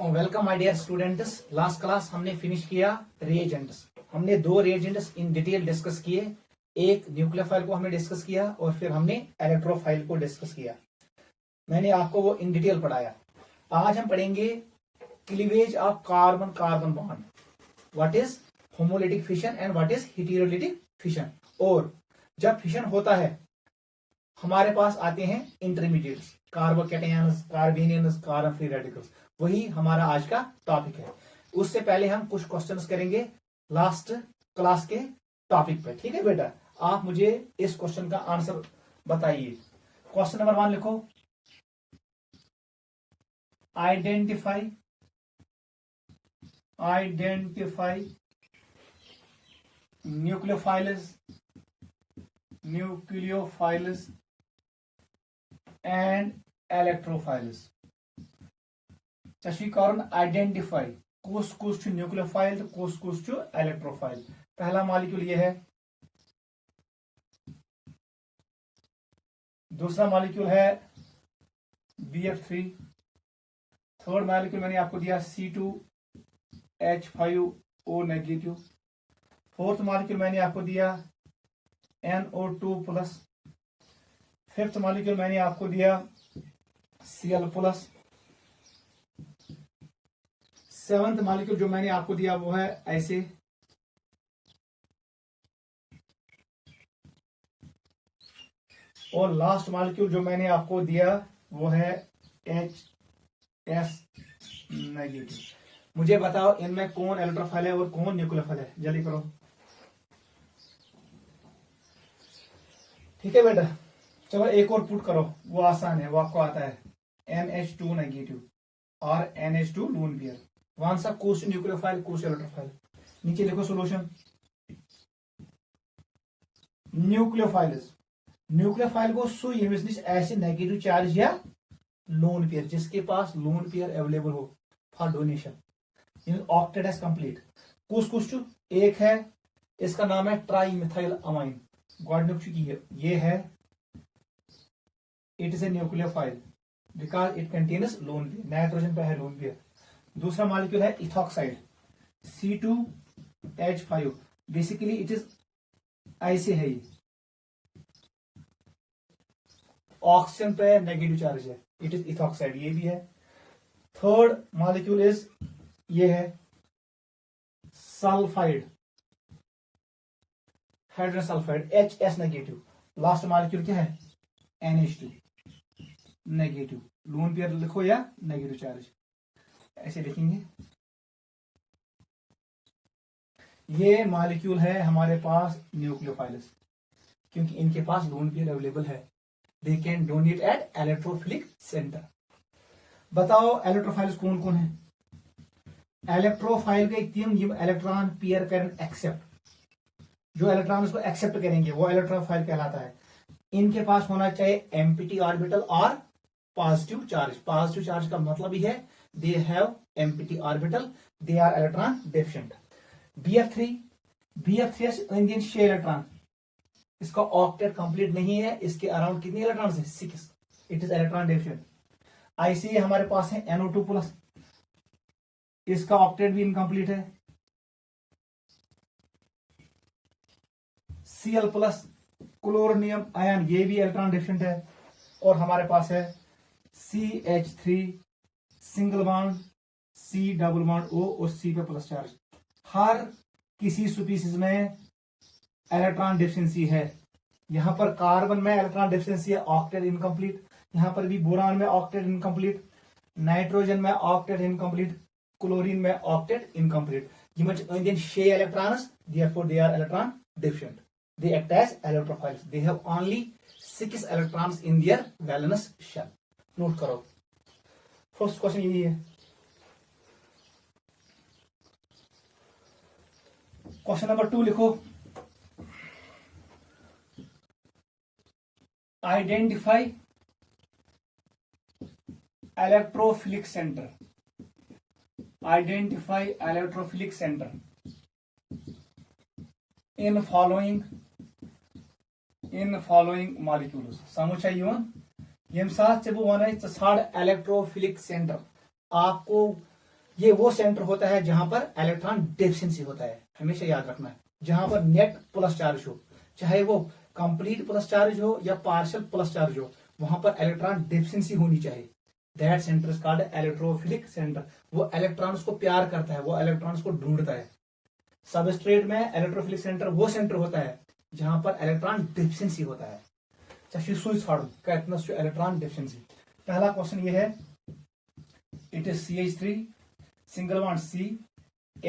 Welcome my dear students. Last class हमने finish किया reagents. हमने दो रिएजेंट्स इन डिटेल डिस्कस किए। एक न्यूक्लियोफाइल को हमने डिस्कस किया और फिर हमने इलेक्ट्रोफाइल को डिस्कस किया। मैंने आपको वो इन डिटेल पढ़ाया। आज हम पढ़ेंगे cleavage of carbon carbon bond, what is homolytic fission and what is heterolytic fission. और जब फिशन होता है हमारे पास आते हैं intermediates, carbocations, carbanions, carbon free radicals. वही हमारा आज का टॉपिक है। उससे पहले हम कुछ क्वेश्चंस करेंगे लास्ट क्लास के टॉपिक पे। ठीक है बेटा, आप मुझे इस क्वेश्चन का आंसर बताइए। क्वेश्चन नंबर 1 लिखो, identify nucleophiles and electrophiles. Identify कुछ न्यूक्लियोफाइल, कुछ इलेक्ट्रोफाइल। पहला मॉलिक्यूल ये है, दूसरा मॉलिक्यूल है BF3, थर्ड मॉलिक्यूल मैंने आपको दिया C2H5O नेगेटिव, फोर्थ मॉलिक्यूल मैंने आपको दिया NO2+, फिफ्थ मॉलिक्यूल मैंने आपको दिया Cl+, सेवंथ मॉलिक्यूल जो मैंने आपको दिया वो है ऐसे, और लास्ट मॉलिक्यूल जो मैंने आपको दिया वो है HS नेगेटिव। मुझे बताओ इनमें कौन इलेक्ट्रोफाइल है और कौन न्यूक्लियोफाइल है, जल्दी करो। ठीक है बेटा, चलो एक और पुट करो, वो आसान है, वो आपको आता है। NH2 नेगेटिव और NH2 लोन पेयर। वन सा कुछ न्यूक्लियोफाइल, कुछ इलेक्ट्रोफाइल। नीचे लिखो सोल्यूशन। न्यूक्लियोफाइल को सो यमिस ऐसे नेगेटिव चार्ज या लोन पेयर, जिसके पास लोन पेयर अवेलेबल हो for donation. Octet as complete. कुछ एक है, इसका नाम है ट्राईमिथाइल अमाइन। गॉडनुक ये है, it is a nucleophile because it contains lone pair, nitrogen पे है लोन पेयर। दूसरा मॉलिक्यूल है ethoxide C2H5। Basically it is ऐसे है, ये ऑक्सीजन पे नेगेटिव चार्ज है, इट इज इथॉक्साइड, ये भी है। थर्ड मॉलिक्यूल इज ये है sulphide, hydrogen sulphide HS negative. Last molecule क्या है NH2 नेगेटिव। लोन पेयर लिखो या नेगेटिव चार्ज, ऐसे लिखेंगे। ये मॉलिक्यूल है हमारे पास न्यूक्लियोफाइल्स, क्योंकि इनके पास लोन पेयर अवेलेबल है। They can donate at electrophilic centre. बताओ इलेक्ट्रोफाइल्स कौन कौन है। इलेक्ट्रोफाइल के तीन इलेक्ट्रॉन पेयर करें एक्सेप्ट, जो इलेक्ट्रॉन उसको एक्सेप्ट करेंगे वो इलेक्ट्रोफाइल कहलाता है। इनके पास होना चाहिए एम्प्टी ऑर्बिटल और पॉजिटिव चार्ज। पॉजिटिव चार्ज का मतलब ही है they have empty orbital, they are electron deficient. BF3 इंडियन 6 इलेक्ट्रॉन, इसका ऑक्टेट कंप्लीट नहीं है, इसके अराउंड कितने इलेक्ट्रॉन है 6, it is electron deficient. IC हमारे पास है NO2+, इसका ऑक्टेट भी इनकम्प्लीट है। Cl+, क्लोरोनियम आयन, ये भी इलेक्ट्रॉन डेफिशिएंट है। और हमारे पास है CH3 single bond, C double bond O और C पे प्लस चार्ज। हर किसी स्पीसीज में इलेक्ट्रॉन डेफिशिएंसी है। यहां पर कार्बन में इलेक्ट्रॉन डेफिशिएंसी है, ऑक्टेट इनकम्प्लीट। यहां पर भी बोरान में ऑक्टेट इनकम्प्लीट, नाइट्रोजन में ऑक्टेट इनकम्प्लीट, क्लोरीन में ऑक्टेट इनकम्प्लीट। यह 6 electrons, therefore they are electron deficient. They act as electrophiles. They have only 6 electrons in their valence shell. Note करो, first question यही है। क्वेश्चन नंबर 2 लिखो, identify electrophilic centre. Identify electrophilic centre in following molecules. समझ आई यम साथ बह one ाड़ electrophilic centre, आपको ये वो सेंटर होता है जहां पर इलेक्ट्रॉन डेफिशिएंसी होता है, हमेशा याद रखना है। जहां पर नेट प्लस चार्ज हो, चाहे वो कंप्लीट प्लस चार्ज हो या पार्शियल प्लस चार्ज हो, वहां पर इलेक्ट्रॉन डेफिशिएंसी होनी चाहिए। That centre is called electrophilic centre. वो इलेक्ट्रॉन्स को प्यार करता है, वो इलेक्ट्रॉन्स को ढूंढता है। सबस्ट्रेट में इलेक्ट्रोफिलिक सेंटर वो सेंटर होता है जहां पर इलेक्ट्रॉन डेफिशिएंसी होता है। Electron deficiency. पहला क्वेश्चन ये है, it is CH3 single bond C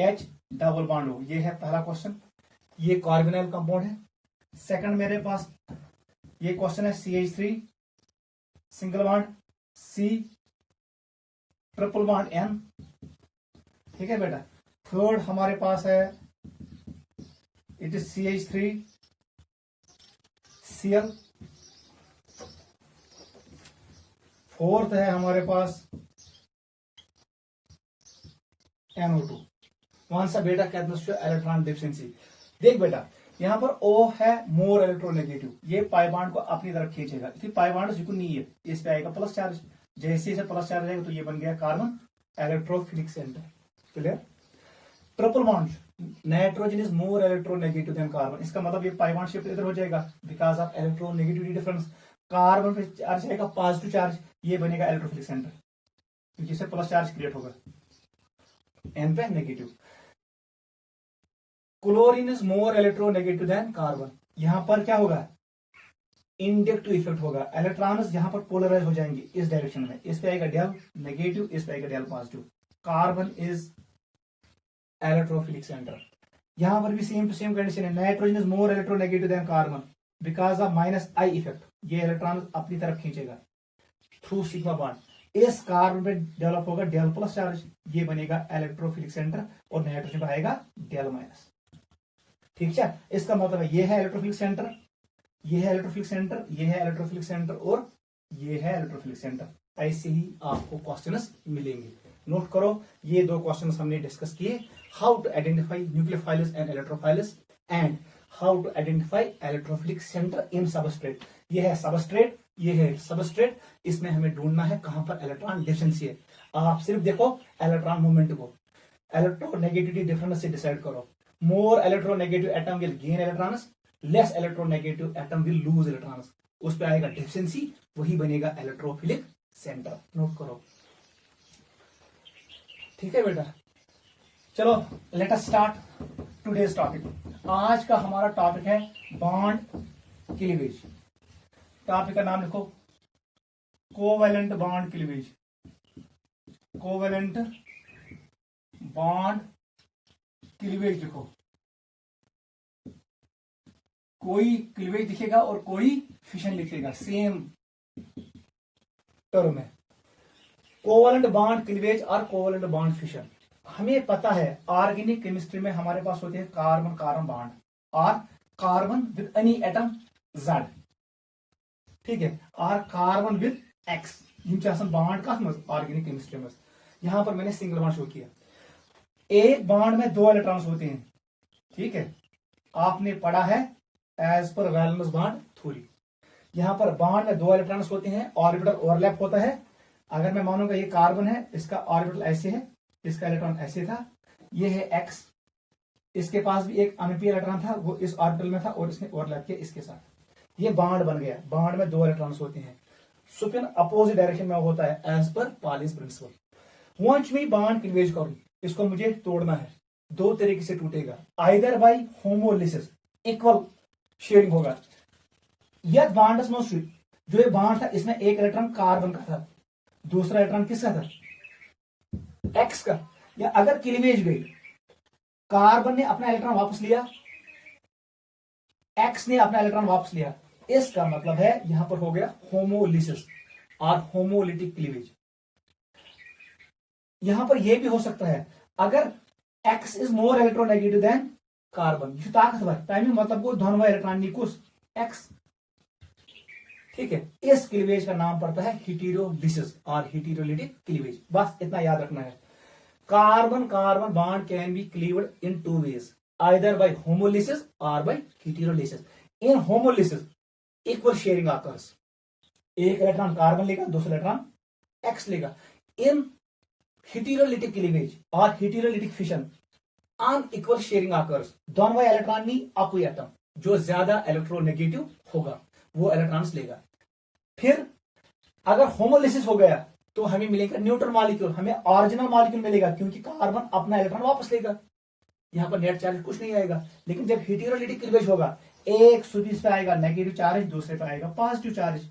H double bond O। ये है पहला क्वेश्चन, ये कार्बोनिल कंपाउंड है। सेकंड मेरे पास ये क्वेश्चन है CH3 single bond C triple bond N। ठीक है बेटा। थर्ड हमारे पास है, it is CH3 Cl। Fourth है हमारे पास NO2। कौन सा बेटा इलेक्ट्रॉन डेफिशिएंसी। देख बेटा, यहां पर O है मोर इलेक्ट्रोनेगेटिव, ये पाई बॉन्ड को अपनी तरफ खींचेगा। पाई बॉन्ड जिक्र नहीं है, इस पे आएगा प्लस चार्ज। जैसे इसे प्लस चार्ज आएगा तो ये बन गया carbon electrophilic centre. Clear. Triple bond, nitrogen is more electronegative than carbon. इसका मतलब ये पाई बॉन्ड शिफ्ट इधर हो जाएगा because of electronegativity difference. Carbon पे चार्ज आएगा पॉजिटिव चार्ज, ये बनेगा इलेक्ट्रोफिलिक सेंटर क्योंकि इससे प्लस चार्ज क्रिएट होगा, एन पे negative. Chlorine is more electronegative than carbon. यहां पर क्या होगा, इंडक्टिव इफेक्ट होगा, इलेक्ट्रॉन्स यहां पर पोलराइज हो जाएंगे इस डायरेक्शन में। इस पे आएगा डेल नेगेटिव, इस पे आएगा del positive. Carbon is electrophilic centre. यहां पर भी सेम टू सेम कंडीशन है, nitrogen is more electronegative than carbon because of -I effect. ये इलेक्ट्रॉन अपनी तरफ खींचेगा थ्रू सिग्मा बॉन्ड। इस कार्बन पे डेवलप होगा डेल प्लस चार्ज, ये बनेगा इलेक्ट्रोफिलिक सेंटर, और नाइट्रोजन पे आएगा डेल माइनस। ठीक है, इसका मतलब है ये है इलेक्ट्रोफिलिक सेंटर, ये है इलेक्ट्रोफिलिक सेंटर, ये है इलेक्ट्रोफिलिक सेंटर, और ये है इलेक्ट्रोफिलिक सेंटर। ऐसे ही आपको क्वेश्चंस मिलेंगे। नोट करो, ये दो क्वेश्चंस हमने डिस्कस किए, how to identify nucleophiles and electrophiles and how to identify electrophilic centre in substrate. ये है सबस्ट्रेट, ये है सबस्ट्रेट, इसमें हमें ढूंढना है कहां पर इलेक्ट्रॉन डेफिशिएंसी है। आप सिर्फ देखो इलेक्ट्रॉन मूवमेंट को, इलेक्ट्रोनेगेटिविटी डिफरेंस से डिसाइड करो। More electronegative atom will gain electrons, less electronegative atom will lose electrons. उस पर आएगा डेफिशिएंसी, वही बनेगा इलेक्ट्रोफिलिक सेंटर। नोट करो। ठीक है बेटा, चलो let us start today's topic. आज का हमारा टॉपिक है बॉन्ड क्लीवेज। टॉपिक का नाम लिखो covalent bond cleavage. Covalent bond cleavage लिखो। कोई क्लीवेज लिखेगा और कोई फिशन लिखेगा, सेम टर्म है। कोवेलेंट बॉन्ड क्लीवेज और कोवेलेंट बॉन्ड फिशन। हमें पता है ऑर्गेनिक केमिस्ट्री में हमारे पास होते हैं कार्बन कार्बन बॉन्ड और carbon with any atom Z। ठीक है, और कार्बन विद X। बॉन्ड का ऑर्गेनिक केमिस्ट्री में यहां पर मैंने सिंगल बॉन्ड शो किया। एक बॉन्ड में 2 इलेक्ट्रॉन्स होते हैं। ठीक है, आपने पढ़ा है as per valence bond theory. यहां पर बॉन्ड में 2 इलेक्ट्रॉन्स होते हैं, ऑर्बिटल ओवरलैप होता है। अगर मैं मानूंगा ये कार्बन है, इसका ऑर्बिटल ऐसे है, इसका इलेक्ट्रॉन ऐसे था, ये है X, इसके पास भी एक अनपी इलेक्ट्रॉन था, वो इस ऑर्बिटल में था और इसने ओवरलैप किया इसके साथ। ये बॉन्ड बन गया। बॉन्ड में 2 इलेक्ट्रॉन्स होते हैं, स्पिन अपोजिट डायरेक्शन में होता है एज पर पॉलिश प्रिंसिपल। वंच में बॉन्ड क्लीवेज करूं, इसको मुझे तोड़ना है। 2 तरीके से टूटेगा, either bye homolysis, equal sharing होगा। यह बॉन्ड जो ये बॉन्ड था, इसमें एक इलेक्ट्रॉन कार्बन का था, दूसरा इलेक्ट्रॉन किसका था, X का। या अगर क्लीवेज गई, कार्बन ने अपना इलेक्ट्रॉन वापस लिया, X ने अपना इलेक्ट्रॉन वापस लिया, इसका मतलब है यहां पर हो गया होमोलिसिस और होमोलिटिक क्लीवेज। यहां पर यह भी हो सकता है अगर X is more electronegative than carbon, यह ताकतवर टाइमिंग मतलब को धनवा इलेक्ट्रॉन निकुस X। ठीक है, इस क्लीवेज का नाम पड़ता है हेटेरोलिसिस और हेटेरोलिटिक क्लीवेज। बस इतना याद रखना है। Carbon carbon bond can be cleaved in 2 ways, either by homolysis or by heterolysis. In homolysis, equal sharing occurs. एक इलेक्ट्रॉन कार्बन लेगा, दूसरा इलेक्ट्रॉन X लेगा। इन heterolytic cleavage or heterolytic fission, unequal sharing occurs. दोनों electron नहीं अको atom, जो ज्यादा electronegative होगा वो इलेक्ट्रॉन्स लेगा। फिर अगर होमोलिसिस हो गया तो हमें मिलेगा न्यूट्रल मॉलिक्यूल, हमें ऑरिजिनल मॉलिक्यूल मिलेगा क्योंकि कार्बन अपना इलेक्ट्रॉन वापस लेगा, यहां पर नेट चार्ज कुछ नहीं आएगा। लेकिन जब हेटेरोलिटिक क्लीवेज होगा, एक सुबीस पे आएगा नेगेटिव चार्ज, दूसरे पे आएगा पॉजिटिव चार्ज,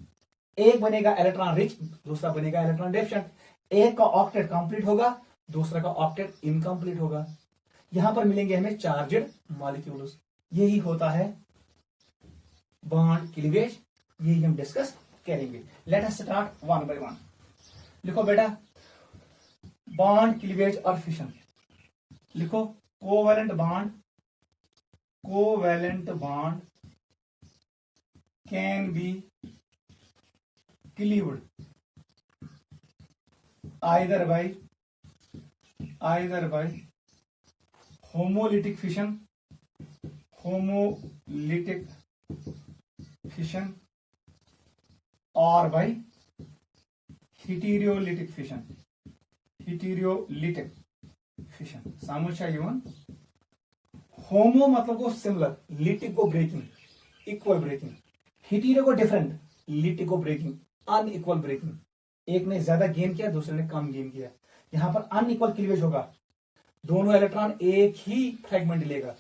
एक बनेगा इलेक्ट्रॉन रिच, दूसरा बनेगा इलेक्ट्रॉन डेफिशिएंट, एक का ऑक्टेट कंप्लीट होगा, दूसरा का ऑक्टेट इनकम्प्लीट होगा। यहां पर मिलेंगे हमें चार्जड मॉलिक्यूल्स। यही होता है बॉन्ड क्लीवेज, यही हम डिस्कस करेंगे। Let us start one by one. लिखो बेटा बॉन्ड क्लीवेज और फिशन। लिखो covalent bond can be cleaved either by homolytic fission or by heterolytic fission. समझ चाहिए वन। होमो मतलब को सिमिलर, लिटिक को ब्रेकिंग, इक्वल ब्रेकिंग, हेटेरो को डिफरेंट, लिटिक को ब्रेकिंग, अनइक्वल ब्रेकिंग। एक ने ज्यादा गेन किया, दूसरे ने कम गेन किया। यहां पर अनइक्वल क्लीवेज होगा, दोनों इलेक्ट्रॉन एक ही फ्रेगमेंट लेगा।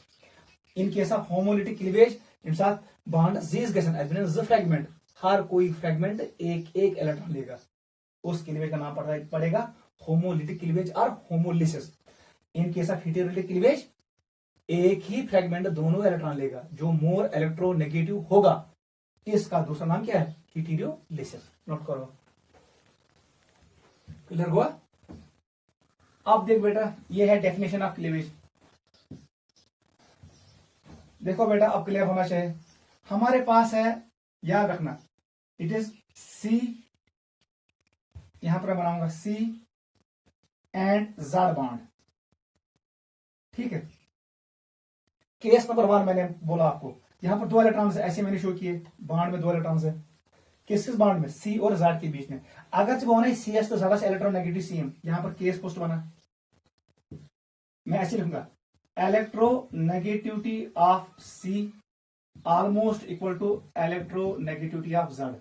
इन केस ऑफ होमोलिटिक क्लीवेज इन साथ बॉन्ड जीज गसन ज फ्रेगमेंट, हर कोई फ्रेगमेंट एक एक इलेक्ट्रॉन लेगा। उस क्लीवेज का नाम पड़ेगा होमोलिटिक क्लीवेज और homolysis. In case of heterolytic cleavage एक ही फ्रेगमेंट दोनों इलेक्ट्रॉन लेगा, जो मोर इलेक्ट्रोनेगेटिव होगा इसका दूसरा नाम क्या है? हेटेरोलिसिस। नोट करो, क्लियर हुआ? अब देख बेटा, ये है डेफिनेशन ऑफ क्लीवेज। देखो बेटा, अब क्लियर होना चाहिए। हमारे पास है, याद रखना, इट इज सी, यहां पर बनाऊंगा सी एंड जेड बॉन्ड, ठीक है। केस नंबर 1 मैंने बोला आपको, यहां पर 2 इलेक्ट्रॉन्स ऐसे मैंने शो किए, बॉन्ड में 2 इलेक्ट्रॉन्स है। किस बॉन्ड में? सी और जेड के बीच में। अगर जब होना है सी एस तो ज्यादा से इलेक्ट्रोनेगेटिव सीएम, यहां पर केस पोस्ट बना, मैं ऐसे लिखूंगा electronegativity of C almost equal to electronegativity of Z.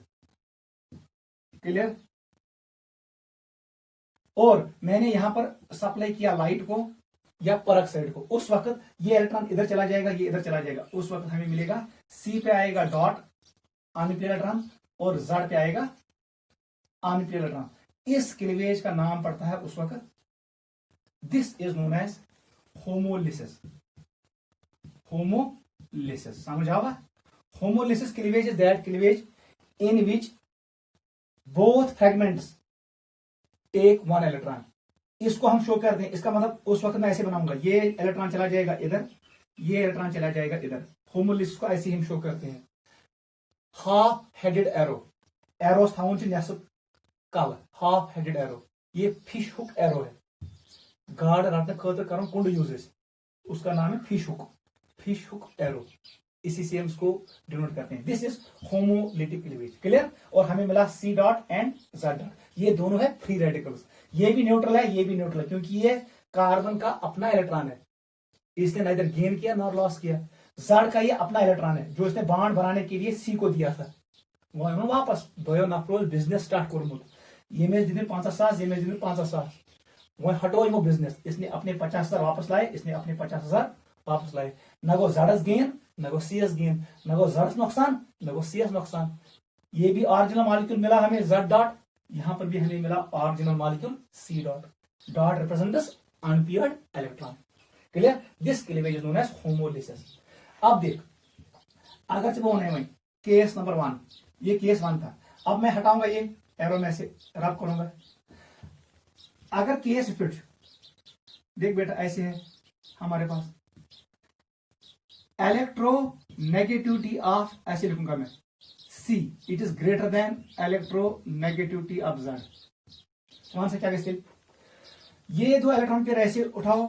Clear? और मैंने यहां पर सप्लाई किया लाइट को या परऑक्साइड को, उस वक्त ये इलेक्ट्रॉन इधर चला जाएगा, ये इधर चला जाएगा। उस वक्त हमें मिलेगा सी पे आएगा डॉट अनपेयर्ड इलेक्ट्रॉन और जेड पे आएगा अनपेयर्ड इलेक्ट्रॉन। इस क्लीवेज का नाम पड़ता है उस वक्त, this is known as homolysis. Homolysis समझ आवा? Homolysis cleavage is that cleavage in which both fragments take 1 electron. इसको हम शो करते हैं, इसका मतलब उस वक्त मैं ऐसे बनाऊंगा, ये इलेक्ट्रॉन चला जाएगा इधर, ये इलेक्ट्रॉन चला जाएगा इधर। होमोलिसिस को ऐसे ही हम शो करते हैं। हाफ हेडेड एरो, एरोस थाउन नेसफ कल, हाफ हेडेड एरो, ये फिश हुक एरो है। गाड़ रटने खतर कर कुंड यूज, उसका नाम है फिश हुक एरो। इसी से हम इसको डिनोट करते हैं। This is homolytic cleavage. Clear? और हमें मिला C dot and Z dot, ये दोनों है फ्री रेडिकल्स। ये भी न्यूट्रल है, ये भी न्यूट्रल है, क्योंकि ये कार्बन का अपना इलेक्ट्रॉन है, इसने नाइदर गेन किया नॉर लॉस किया। जेड का ये अपना इलेक्ट्रॉन है, जो इसने बॉन्ड बनाने के लिए सी को दिया था। वो वापस दो नफर बिजनेस स्टार्ट कोर्मुत, ये मेज दिन 50,000, ये मेज दिन 50,000, वह हटो यमो बिजनेस। इसने अपने 50,000 वापस लाए, इसने अपने 50,000 वापस लाए। न गो जेडस गेन, न गो सीएस गेन, न गो जेडस नुकसान, न गो सीएस नुकसान। ये भी ऑरिजिनल मॉलिक्यूल मिला हमें जेड डॉट, यहां पर भी हमें मिला original molecule C dot. Dot represents unpaired electron. Clear? This cleavage is known as homolysis. अब देख, अगर जब होने में केस नंबर 1, ये केस 1 था। अब मैं हटाऊंगा ये एरो में से रब करूंगा। अगर केस रिपीट, देख बेटा ऐसे है हमारे पास इलेक्ट्रोनेगेटिविटी ऑफ, ऐसे लिखूंगा मैं C, it is greater than electronegativity of Z. कौन सा क्या कैसे? ये 2 इलेक्ट्रॉन के ऐसे उठाओ,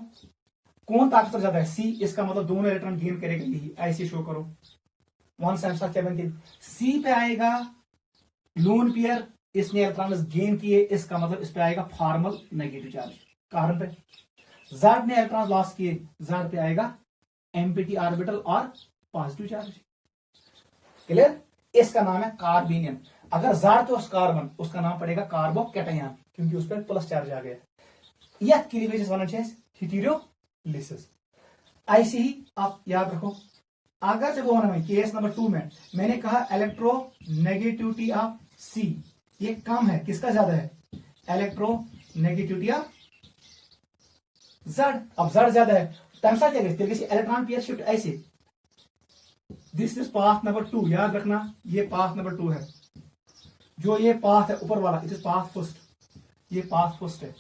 कौन ताकतवर ज्यादा है? सी। इसका मतलब दोनों इलेक्ट्रॉन गेन करेगा, यही ऐसे शो करो। 1 7 क्या बनती है? सी पे आएगा लोन पेयर, इसने इलेक्ट्रॉन गेन किए, इसका मतलब इस पे आएगा फॉर्मल नेगेटिव चार्ज। कार्बन पे, जेड ने इलेक्ट्रॉन लॉस किए, जेड पे आएगा एम्प्टी ऑर्बिटल और पॉजिटिव चार्ज। क्लियर? इसका नाम है कार्बेनियम। अगर जेड तो कार्बन, उसका नाम पड़ेगा कार्बोकैटायन, क्योंकि उस पर प्लस चार्ज आ गया। यह क्लीवेज वन हीटेरोलिसिस। ऐसे ही आप याद रखो, अगर जब हमें केस नंबर 2 में मैंने कहा इलेक्ट्रोनेगेटिविटी ऑफ सी ये कम है, किसका ज्यादा है? Electronegativity of Z. अब जेड ज्यादा है, तम साथ क्या इलेक्ट्रॉन पेयर शिफ्ट ऐसे, दिस इज पाथ नंबर 2, याद रखना ये पाथ नंबर 2 है। जो ये पाथ है ऊपर वाला, इट इज पाथ फर्स्ट, ये पाथ फर्स्ट है।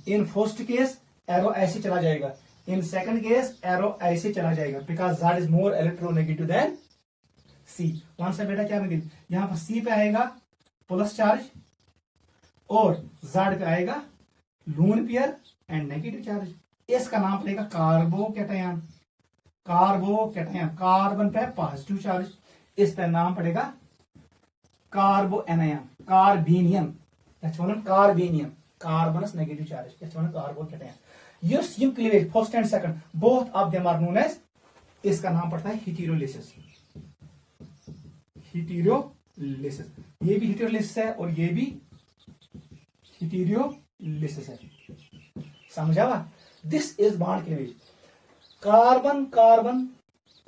इन फर्स्ट केस एरो ऐसे चला जाएगा, इन सेकंड केस एरो ऐसे चला जाएगा, because Z is more electronegative than C. कौन सा बेटा क्या मिलेगा? यहां पर सी पे आएगा प्लस चार्ज और जेड पे आएगा lone pair and negative charge. इसका नाम पड़ेगा कार्बोकैटायन। कार्बोकैटायन, कार्बन पे पॉजिटिव चार्ज, इस पे नाम पड़ेगा कार्बोएनायन, कार्बेनियम। कार्बेनियम, कार्बनस नेगेटिव चार्ज, कार्बोकैटायन। यस यम cleavage first and second both of them are known as, इसका नाम पड़ता है हीटेरोलिसिस। हीटेरोलिसिस, ये भी हीटेरोलिसिस है और ये भी हीटेरोलिसिस है। समझा? This is bond cleavage. Carbon carbon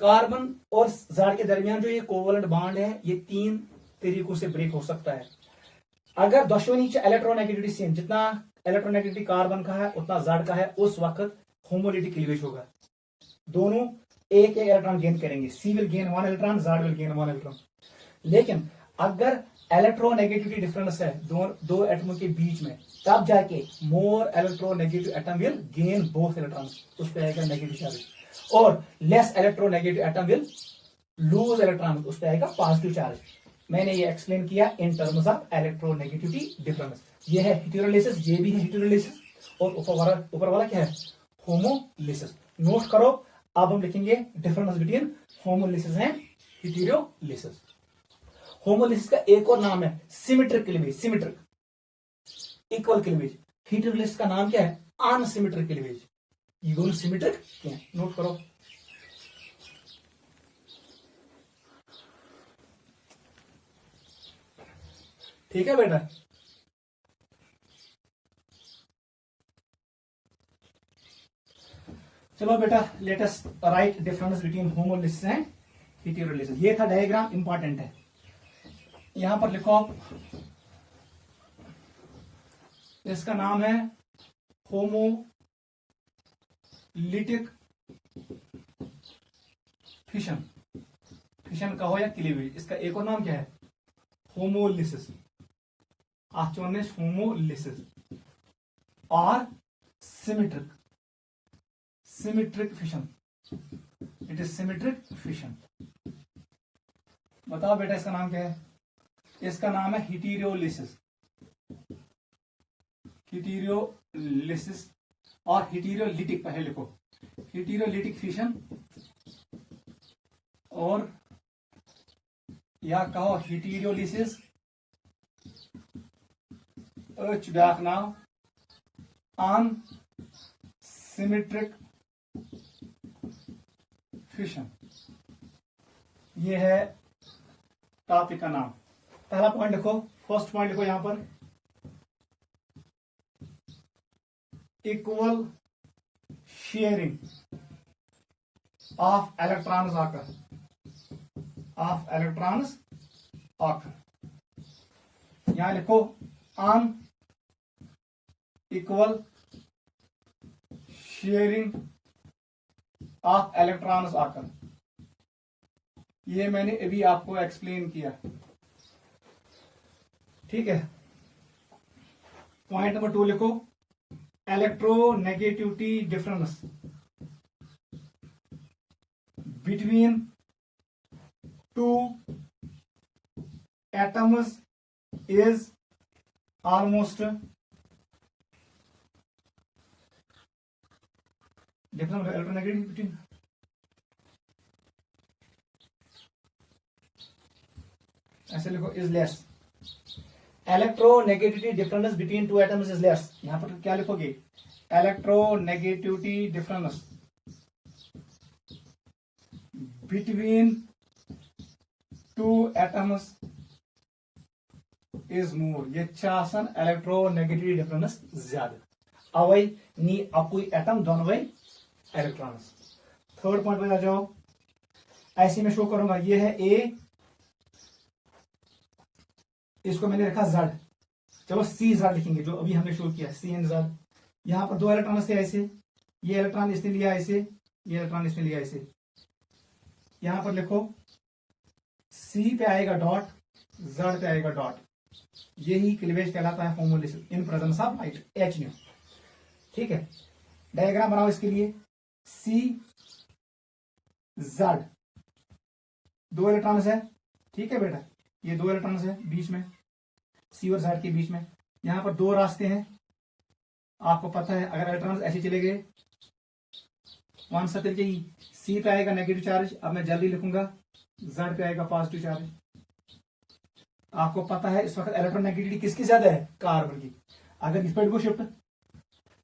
carbon और जेड के दरमियान जो ये कोवलेंट बॉन्ड है, ये 3 तरीकों से ब्रेक हो सकता है। अगर दुश्मनी इलेक्ट्रोनेगेटिविटी सेम, जितना इलेक्ट्रोनेगेटिविटी कार्बन का है उतना जेड का है, उस वक्त होमोलिटिक क्लीवेज होगा। दोनों एक एक इलेक्ट्रॉन गेन करेंगे, C will gain 1 electron, Z will gain 1 electron. लेकिन अगर इलेक्ट्रोनेगेटिविटी डिफरेंस है दो एटमों के बीच में, तब जाके more electronegative atom will gain both electron, उस पर आएगा नेगेटिव चार्ज, और less electronegative atom will lose electron, उस पर आएगा पॉजिटिव चार्ज। मैंने ये एक्सप्लेन किया in terms of electronegativity difference. ये है हीटेरोलिसिस, ये भी है हीटेरोलिसिस, और ऊपर वाला क्या है? होमोलिसिस। नोट करो, अब हम लिखेंगे difference between homolysis and heterolysis. Homolysis का एक और नाम है symmetric cleavage, symmetric equal cleavage. Heterolysis का नाम क्या है? Unsymmetric cleavage. ये दोनों सिमेट्रिक हैं, नोट करो। ठीक है बेटा? चलो बेटा, let us write difference between homolysis and heterolysis. ये था डायग्राम, इंपॉर्टेंट है। यहां पर लिखो आप, इसका नाम है होमोलिटिक फिशन। फिशन का हो या क्लीवेज, इसका एक और नाम क्या है? होमोलिसिस। आचोनिस होमोलिसिस और symmetric, symmetric fission. It is symmetric fission. बताओ बेटा इसका नाम क्या है? इसका नाम है हीटेरोलिसिस, हीटेरोलिसिस और हीटेरोलिटिक, पहले लिखो हीटेरोलिटिक फिशन, और या कहो हीटेरोलिसिस, ब्याक नाम अनसिमेट्रिक फिशन। ये है टॉपिक का नाम। पहला पॉइंट लिखो, फर्स्ट पॉइंट लिखो यहां पर, इक्वल शेयरिंग ऑफ इलेक्ट्रॉन्स आकर, ऑफ इलेक्ट्रॉन्स आकर। यहां लिखो अन इक्वल शेयरिंग ऑफ इलेक्ट्रॉन्स आकर। ये मैंने अभी आपको एक्सप्लेन किया, ठीक है। पॉइंट नंबर 2 लिखो, electronegativity difference between 2 atoms is almost difference electronegativity between ऐसे लिखो, is less. Electronegativity difference between two atoms is less. यहां पर क्या लिखोगे? Electronegativity difference between two atoms is more. ये इलेक्ट्रोनेगेटिविटी डिफरेंस ज्यादा अवै नी अकुई एटम दोनों इलेक्ट्रॉन्स। थर्ड पॉइंट पर आ जाओ। ऐसे में शो करूंगा, ये है ए, इसको मैंने रखा Z। चलो सी Z लिखेंगे जो अभी हमने शो किया, सी एंड Z। यहां पर दो इलेक्ट्रॉन थे ऐसे, ये इलेक्ट्रॉन इसने लिया ऐसे, ये इलेक्ट्रॉन इसने लिया ऐसे। यहां पर लिखो सी पे आएगा डॉट, Z पे आएगा डॉट। यही क्लीवेज कहलाता है homolysis in presence of light, H nu. ठीक है, डायग्राम बनाओ इसके लिए। सी Z, दो इलेक्ट्रॉन्स है। ठीक है बेटा, ये दो इलेक्ट्रॉन्स है बीच में, सी और Z के बीच में। यहां पर दो रास्ते हैं, आपको पता है। अगर इलेक्ट्रॉन्स ऐसे चले गए कौन सा तरीके ही, सी पे आएगा नेगेटिव चार्ज। अब मैं जल्दी लिखूंगा, Z पे आएगा पॉजिटिव चार्ज। आपको पता है इस वक्त इलेक्ट्रोनेगेटिविटी किसकी ज्यादा है? कार्बन की। अगर इस पर shift,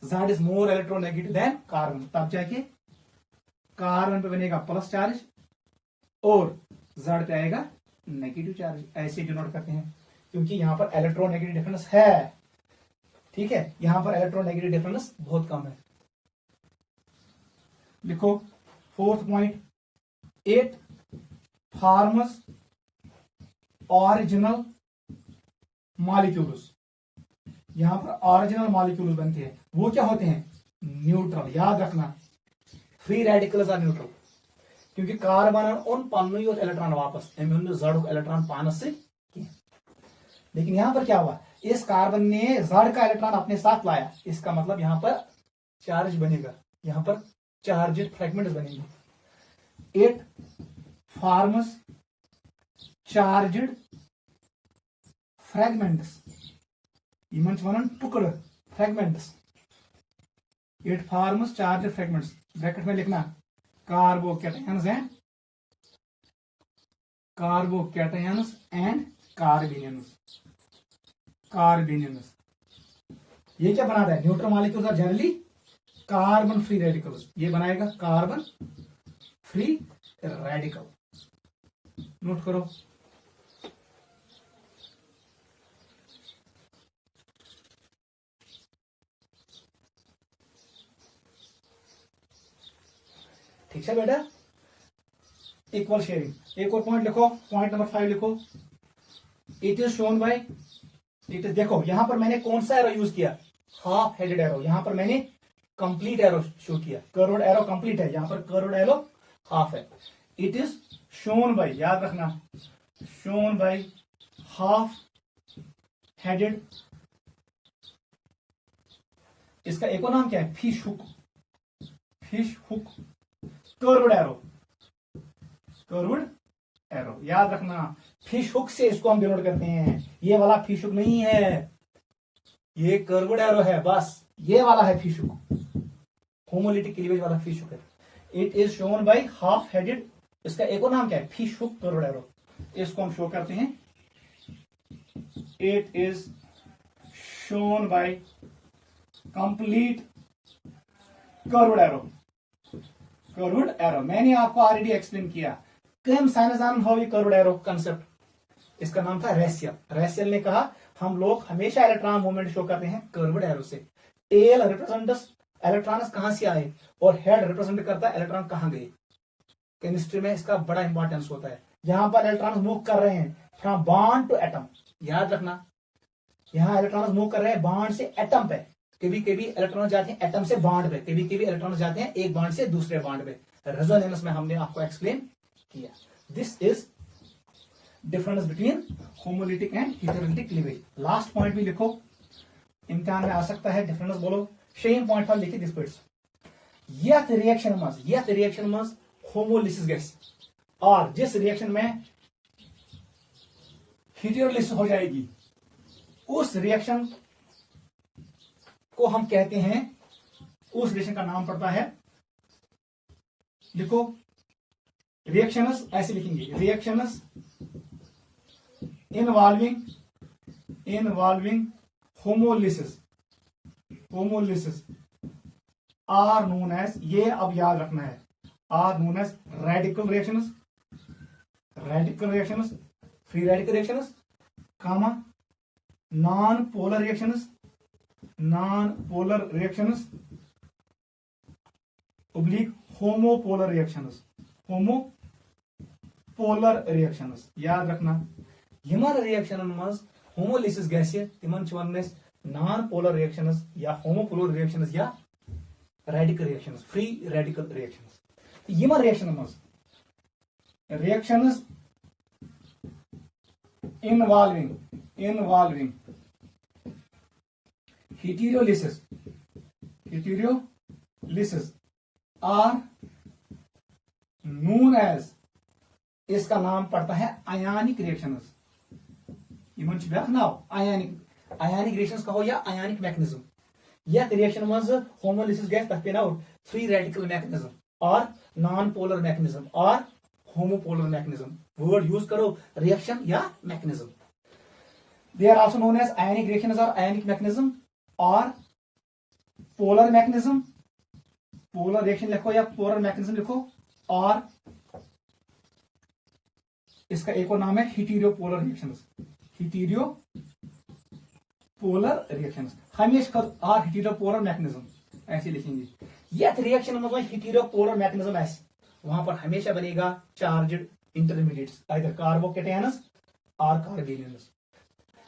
Z is more electronegative than carbon, तब जाके कार्बन पे बनेगा प्लस चार्ज और Z पे आएगा नेगेटिव चार्ज। ऐसे डिनोट करते हैं क्योंकि यहां पर इलेक्ट्रोनेगेटिव डिफरेंस है। ठीक है, यहां पर इलेक्ट्रोनेगेटिव डिफरेंस बहुत कम है। लिखो fourth point, 8 forms original molecules. यहां पर ओरिजिनल मॉलिक्यूल्स बनते हैं, वो क्या होते हैं? न्यूट्रल। याद रखना, फ्री रेडिकल्स आर न्यूट्रल, क्योंकि कार्बन उन पन्नु इलेक्ट्रॉन वापस जड़ इलेक्ट्रॉन पानस से किए। लेकिन यहां पर क्या हुआ? इस कार्बन ने जड़ का इलेक्ट्रॉन अपने साथ लाया, इसका मतलब यहां पर चार्ज बनेगा, यहां पर चार्जेड फ्रैगमेंट्स बनेंगे। 8 फॉर्म्स चार्जेड फ्रैगमेंट्स, वन टुकड़ fragments. 8 forms charged fragments, bracket में लिखना कार्बोकैटायंस हैं, कार्बोकैटायंस एंड कार्बेनियंस। कार्बेनियंस ये क्या बनाता है? Neutral molecules are generally carbon free radicals. ये बनाएगा कार्बन फ्री रेडिकल। नोट करो। ठीक है बेटा, इक्वल शेयरिंग। एक और पॉइंट लिखो, पॉइंट नंबर 5 लिखो। It is shown by, it is, देखो यहां पर मैंने कौन सा एरो यूज किया? Half headed arrow. यहां पर मैंने कंप्लीट एरो शो किया। कर्व्ड एरो कंप्लीट है, यहां पर कर्व्ड एरो हाफ है। इट इज शोन बाय, याद रखना, शोन बाय हाफ हेडेड। इसका एक और नाम क्या है? Fish hook. Fish hook curved arrow, curved arrow. याद रखना, फिश हुक से इसको हम डिनोट करते हैं। ये वाला फिश हुक नहीं है, ये कर्व्ड एरो है बस। ये वाला है फिश हुक, होमोलिटिक क्लीवेज वाला फिश हुक है। It is shown by half headed, इसका एक और नाम क्या है? Fish hook curved arrow. इसको हम शो करते हैं, it is shown by complete curved arrow. Curved arrow मैंने आपको ऑलरेडी एक्सप्लेन किया। कम साइंसदान हो ये कर्व्ड एरो कंसेप्ट, इसका नाम था रेसियल। रेसियल ने कहा हम लोग हमेशा इलेक्ट्रॉन मूवमेंट शो करते हैं कर्व्ड एरो से। टेल रिप्रेजेंट्स इलेक्ट्रॉन्स कहां से आए और हेड रिप्रेजेंट करता है इलेक्ट्रॉन कहां गए। केमिस्ट्री में इसका बड़ा इंपॉर्टेंस होता है। यहां पर इलेक्ट्रॉन्स मूव कर रहे हैं फ्रॉम बॉन्ड टू एटम। याद रखना, यहां इलेक्ट्रॉन्स मूव कर रहे हैं बॉन्ड से एटम पे। कभी कभी इलेक्ट्रॉन जाते हैं एटम से बॉन्ड पे, कभी कभी इलेक्ट्रॉन जाते हैं एक बॉन्ड से दूसरे बॉन्ड पे। रेजोनेंस में हमने आपको एक्सप्लेन किया। This is difference between homolytic and heterolytic cleavage. Last point भी लिखो, इम्तिहान में आ सकता है। डिफरेंस बोलो, सेम पॉइंट पर लिखिए। दिस यथ रिएक्शन मज होमोलिसिस गैस, और जिस रिएक्शन में हेटेरोलिसिस हो जाएगी उस रिएक्शन को हम कहते हैं, उस रिएक्शन का नाम पड़ता है, लिखो रिएक्शंस, ऐसे लिखेंगे, reactions involving involving homolysis are known as, ये अब याद रखना है, are known as radical reactions, free radical reactions, comma, non-polar reactions, oblique homopolar reactions, याद रखना। यमन रिएक्शन मज होमोलिसिस गैसे तिमन वन नॉन पोलर रिएक्शंस या होमोपोलर रिएक्शंस या radical reactions, free radical reactions. यमन रिएक्शन मज reactions involving heterolysis are known as, इसका नाम पड़ता है आयानिक रिएक्शंस। यमन ब्याक नाव आयानिक रिएक्शंस कहो या आयानिक मैकेनिज्म। यह रिएक्शन मज होमोलिसिस गैस तथ पे नाउ फ्री रेडिकल मैकेनिज्म और नॉन पोलर मैकेनिज्म और होमोपोलर मैकेनिज्म। वर्ड यूज करो रिएक्शन या mechanism. They are also known as ionic reactions और आयनिक मैकेनिज्म और पोलर मैकेनिज्म। पोलर रिएक्शन लिखो या पोलर मैकेनिज्म लिखो। और इसका एक और नाम है हीटेरोपोलर रिएक्शंस, हमेशा और हीटेरोपोलर मैकेनिज्म ऐसे लिखेंगे। यह रिएक्शन में हीटेरोपोलर मैकेनिज्म ऐसे वहां पर हमेशा बनेगा चार्ज्ड इंटरमीडिएट्स, आइदर कार्बोकेटायंस और कार्बेनियंस।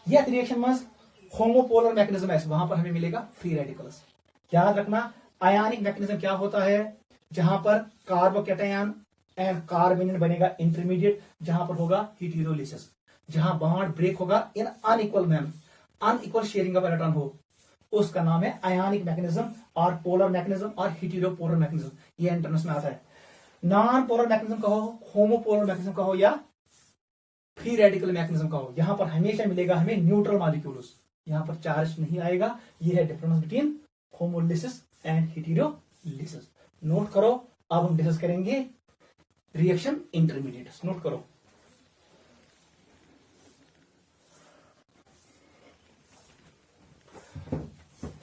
यह रिएक्शन में होमोपोलर मैकेनिज्म ऐसे वहां पर हमें मिलेगा फ्री रेडिकल्स। याद रखना आयनिक मैकेनिज्म क्या होता है, जहां पर कार्बोकेटायन एंड कार्बेनियन बनेगा इंटरमीडिएट, जहां पर होगा हीटेरोलिसिस, जहां बॉन्ड ब्रेक होगा इन unequal manner, unequal sharing of electron हो, उसका नाम है आयनिक मैकेनिज्म और पोलर मैकेनिज्म और हीटेरोपोलर मैकेनिज्म। ये एंट्रेंस में आता है। नॉन पोलर मैकेनिज्म कहो, होमोपोलर मैकेनिज्म कहो या फ्री रेडिकल मैकेनिज्म कहो, यहां पर हमेशा मिलेगा हमें न्यूट्रल मॉलिक्यूल्स, यहां पर चार्ज नहीं आएगा। ये है difference between homolysis and हीटेरोलिसिस। Note करो। अब हम डिस्कस करेंगे रिएक्शन इंटरमीडिएट्स। नोट करो।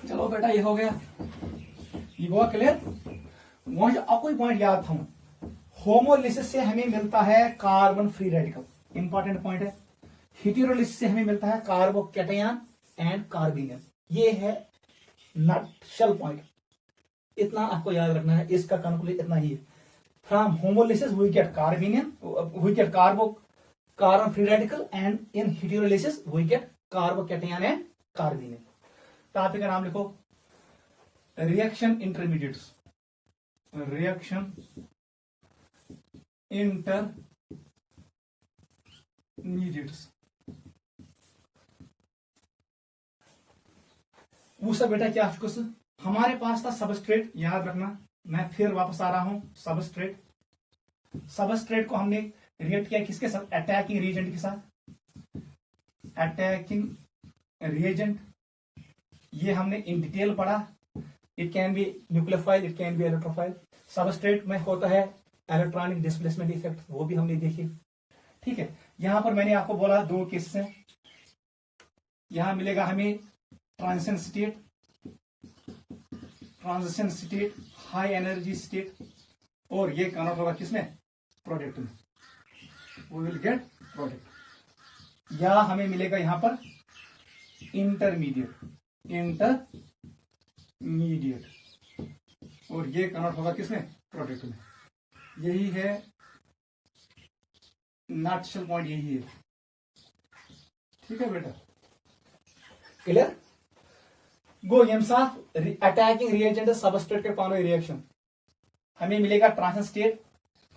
चलो बेटा ये हो गया, ये हुआ क्लियर। वहां अब कोई पॉइंट याद था, होमोलिसिस से हमें मिलता है carbon free radical, important point है। हीटेरोलिसिस से हमें मिलता है कार्बोकेटायन एंड कार्बेनियन। ये है नटशेल पॉइंट, इतना आपको याद रखना है। इसका कंक्लूजन इतना ही है। From homolysis we get carbanion, we get carbon free radical and in heterolysis we get carbocation and carbanion. Topic का नाम लिखो रिएक्शन इंटरमीडिएट्स, रिएक्शन इंटरमीडिएट्स। वो सब बेटा क्या हमारे पास था सबस्ट्रेट। याद रखना, मैं फिर वापस आ रहा हूं। सबस्ट्रेट को हमने रिएक्ट किया किसके साथ, अटैकिंग रिएजेंट के साथ। अटैकिंग रिएजेंट ये हमने इन डिटेल पढ़ा। It can be nucleophile, it can be electrophile. Substrate में होता है इलेक्ट्रॉनिक डिस्प्लेसमेंट इफेक्ट, वो भी हमने देखे। ठीक है, यहां पर मैंने आपको बोला दो केस है। यहां मिलेगा हमें transition state, high energy state, और ये कन्वर्ट होगा किसमें, प्रोडक्ट में। We will get product. या हमें मिलेगा यहां पर इंटरमीडिएट, और ये कन्वर्ट होगा किसमें, प्रोडक्ट में। यही है नटशेल पॉइंट, यही है। ठीक है बेटा, क्लियर। गो यम साथ अटैकिंग रिएजेंट सबस्ट्रेट के पानो रिएक्शन हमें मिलेगा ट्रांजिशन स्टेट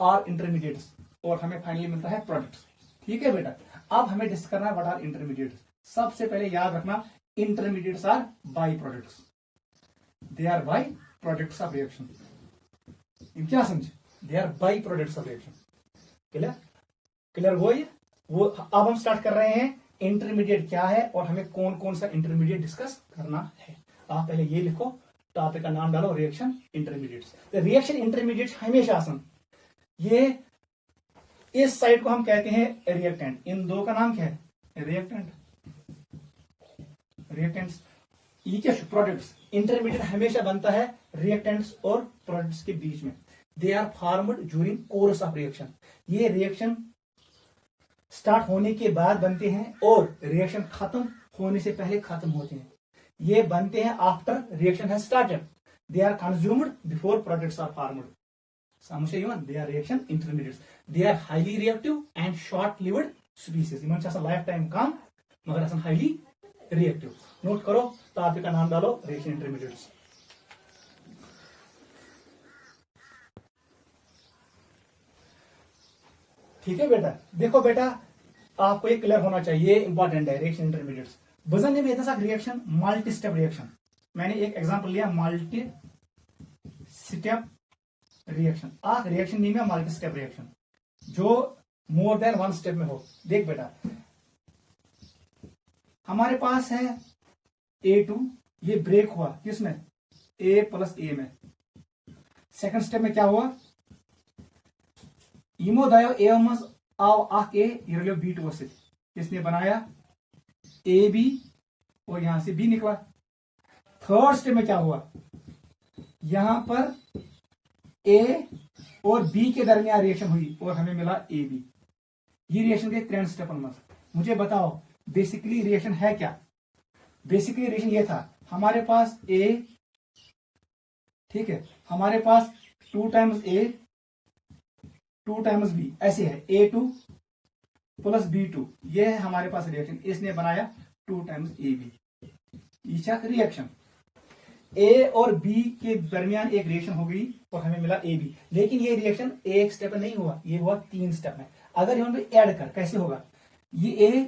और इंटरमीडिएट्स, और हमें फाइनली मिलता है प्रोडक्ट्स। ठीक है बेटा, अब हमें डिस्कस करना है व्हाट आर इंटरमीडिएट्स। सबसे पहले याद रखना intermediates are by products, they are by products of reaction. क्या समझे, they are by products of reaction. Clear वो अब हम स्टार्ट कर रहे हैं इंटरमीडिएट क्या है और हमें कौन कौन सा इंटरमीडिएट डिस्कस करना है। आप पहले ये लिखो, टॉपिक का नाम डालो रिएक्शन इंटरमीडिएट्स। रिएक्शन इंटरमीडिएट्स हमेशा आसान, ये इस साइड को हम कहते हैं रिएक्टेंट। इन दो का नाम क्या है, रिएक्टेंट। रिएक्टेंट्स, ये क्या प्रोडक्ट्स, इंटरमीडिएट हमेशा बनता है रिएक्टेंट्स और प्रोडक्ट्स के बीच में। They are formed during course of reaction, ये रिएक्शन स्टार्ट होने के बाद बनते हैं और रिएक्शन खत्म होने से पहले खत्म होते हैं। ये बनते हैं after reaction has started, they are consumed before products are formed. समझ यवं, they are reaction intermediates, they are highly reactive and short lived species, इमन लाइफ टाइम कम मगर हाईली रिएक्टिव। नोट करो, टॉपिक का नाम डालो रिएक्शन इंटरमीडिएट्स। ठीक है बेटा, देखो बेटा आपको ये क्लियर होना चाहिए, इंपॉर्टेंट है रिएक्शन इंटरमीडिएट्स। वजन में इतना रिएक्शन मल्टी स्टेप रिएक्शन, मैंने एक एग्जांपल लिया मल्टी स्टेप रिएक्शन। आ रिएक्शन नहीं में मल्टी स्टेप रिएक्शन जो मोर देन वन स्टेप में हो। देख बेटा हमारे पास है A2, ये ब्रेक हुआ किसमें, A प्लस A में। सेकंड स्टेप में क्या हुआ, इमो दायो ए मज आओ आक ए ये B2 से, किसने बनाया AB और यहां से B निकला। थर्ड स्टेप में क्या हुआ, यहां पर A और B के दरमियान रिएक्शन हुई और हमें मिला AB। ये रिएक्शन के 3 स्टेप में। मुझे बताओ बेसिकली रिएक्शन है क्या। बेसिकली रिएक्शन ये था, हमारे पास A, ठीक है, हमारे पास 2 टाइम्स A 2 टाइम्स B ऐसे है, A2 प्लस B2, ये है हमारे पास रिएक्शन। इसने बनाया 2 टाइम्स AB, ये रिएक्शन। A और B के दरमियान एक रिएक्शन हो गई और हमें मिला AB। लेकिन ये रिएक्शन एक स्टेप में नहीं हुआ, ये हुआ 3 स्टेप में। अगर हम ऐड कर कैसे होगा, ये A,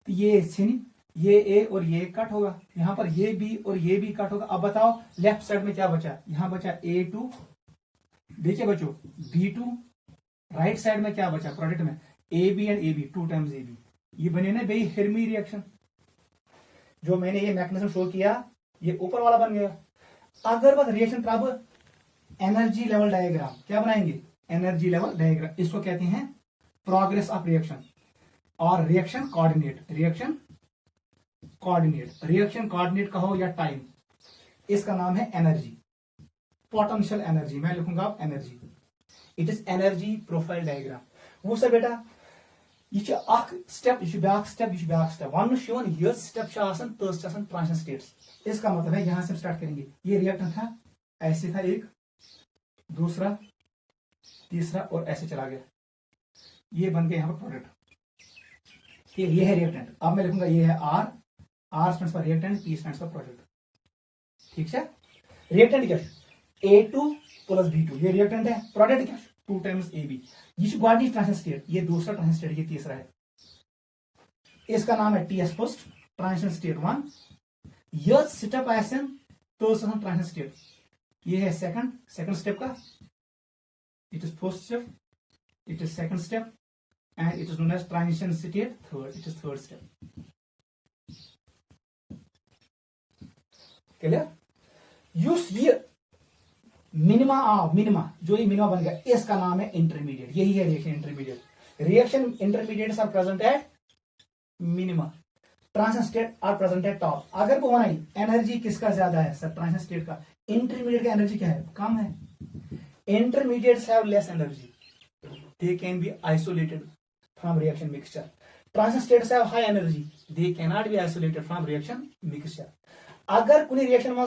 ये सीन, ये A और ये कट होगा, यहां पर ये B और ये B कट होगा। अब बताओ लेफ्ट साइड में क्या बचा, यहां बचा A2, देखिए बच्चों B2, राइट साइड में क्या बचा प्रोडक्ट में AB and AB 2 times AB। ये बने ना भाई हेर्मी रिएक्शन। जो मैंने ये मैकेनिज्म शो किया ये ऊपर वाला बन गया। अगर बस रिएक्शन कब, एनर्जी लेवल डायग्राम क्या बनाएंगे, एनर्जी लेवल डायग्राम, इसको कहते हैं प्रोग्रेस ऑफ रिएक्शन और रिएक्शन कोऑर्डिनेट। रिएक्शन कोऑर्डिनेट कहो या टाइम, इसका नाम है एनर्जी, पोटेंशियल एनर्जी, मैं लिखूंगा energy. It is energy profile diagram. वो सब बेटा ये स्टेप, ये ब्याक स्टेप वन ये स्टेप ट्रांजिशन स्टेट्स। इसका मतलब है यहां से हम स्टार्ट करेंगे, ये रिएक्टेंट था, ऐसे था एक, दूसरा, तीसरा और ऐसे चला गया, ये बन गया यहां पर प्रोडक्ट। ये है रिएक्टेंट। अब मैं लिखूंगा ये है R stands for reactant, P stands for product. ठीक है, रिएक्टेंट क्या A2 प्लस B2, ये रिएक्टेंट है। प्रोडक्ट क्या 2 टाइम्स AB। ये बॉडी ट्रांजिशन स्टेट, ये दूसरा ट्रांजिशन स्टेट, ये तीसरा है, इसका नाम है TS फर्स्ट ट्रांजिशन स्टेट 1। यह स्टेप ऐसन तो ट्रांजिशन स्टेट, ये है सेकंड स्टेप का, it is first step, it is second step and it is known as transition state third, it is third step. Clear. Use ये minima जो ये minima बन गया, इसका नाम है इंटरमीडिएट। यही है reaction intermediate. Reaction intermediates are present at minima, transition state are present at top. अगर वो होना ही एनर्जी किसका ज्यादा है सर, ट्रांजिशन स्टेट का। इंटरमीडिएट का एनर्जी क्या है, कम है। Intermediates have less energy, they can be isolated from reaction mixture. Transition states have high energy, they can not be isolated from reaction mixture. अगर कोई रिएक्शन में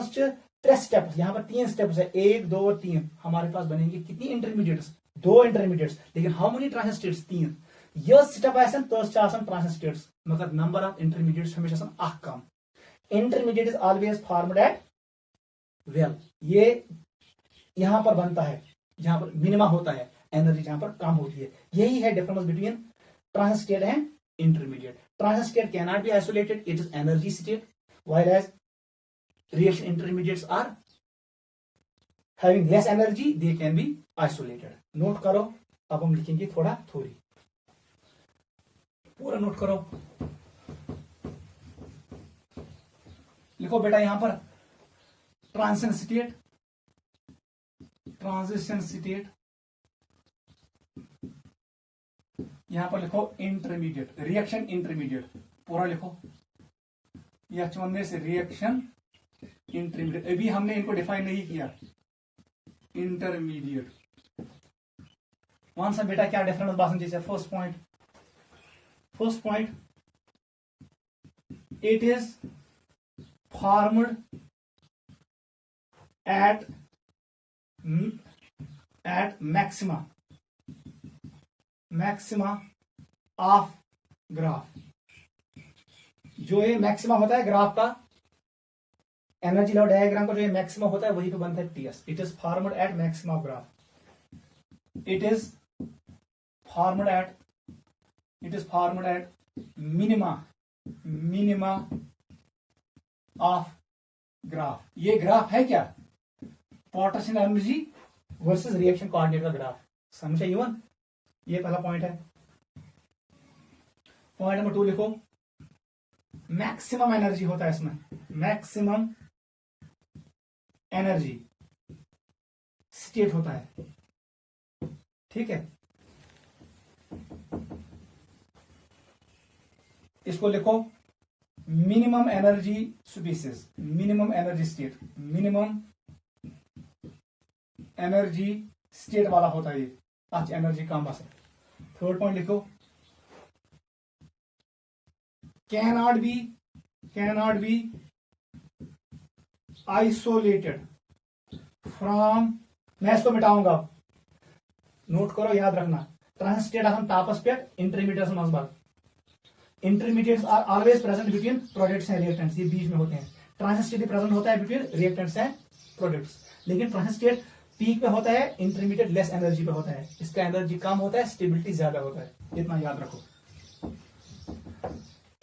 3 स्टेप्स, यहां पर 3 स्टेप्स है, 1 2 और 3, हमारे पास बनेंगे कितनी इंटरमीडिएट्स, 2 इंटरमीडिएट्स। लेकिन हाउ मेनी ट्रांजिशन स्टेट्स, 3। यह स्टेप आसन ट्रांजिशन स्टेट्स, मगर नंबर ऑफ इंटरमीडिएट्स हमेशा कम। Intermediate is always formed at well, ये यहां पर बनता है जहां पर मिनिमा होता है, एनर्जी जहां पर कम होती है। यही है difference between transition state and intermediate. Transition state can not be isolated, it is energy state, while as reaction intermediates are having less energy, they can be isolated. Note करो, अब हम लिखेंगे थोड़ा थ्योरी, पूरा नोट करो। लिखो बेटा यहां पर ट्रांजिशन स्टेट, यहां पर लिखो इंटरमीडिएट, रिएक्शन इंटरमीडिएट, पूरा लिखो। यह वन से रिएक्शन इंटरमीडिएट। अभी हमने इनको डिफाइन नहीं किया। इंटरमीडिएट वन सा बेटा क्या डिफरेंस बासन जैसे first point it is formed at maxima of graph. जो ये मैक्सिमा होता है ग्राफ का, एनर्जी लेवल डायग्राम का जो ये मैक्सिमा होता है वही पे बनता है TS. It is formed at maxima of graph. It is formed at minima of graph. ये ग्राफ है क्या? Potential energy versus reaction coordinate का ग्राफ। समझे इवन? ये पहला पॉइंट है। पॉइंट नंबर 2 लिखो। मैक्सिमम एनर्जी होता है इसमें, मैक्सिमम एनर्जी स्टेट होता है। ठीक है, इसको लिखो minimum energy species, minimum energy state, minimum energy state वाला होता है ये। आज एनर्जी कम बस। थर्ड पॉइंट लिखो cannot be isolated from, मैं इसको मिटाऊंगा, नोट करो, याद रखना। ट्रांसस्टेट हम तापस पे इंटरमीडिएट्स मजबत। Intermediates are always present between products and reactants, ये बीच में होते हैं। ट्रांसस्टेट प्रेजेंट होता है बिटवीन रिएक्टेंट्स एंड प्रोडक्ट्स, लेकिन ट्रांसस्टेट पीक पे होता है, इंटरमीडिएट लेस एनर्जी पे होता है। इसका एनर्जी कम होता है, स्टेबिलिटी ज्यादा होता है, इतना याद रखो।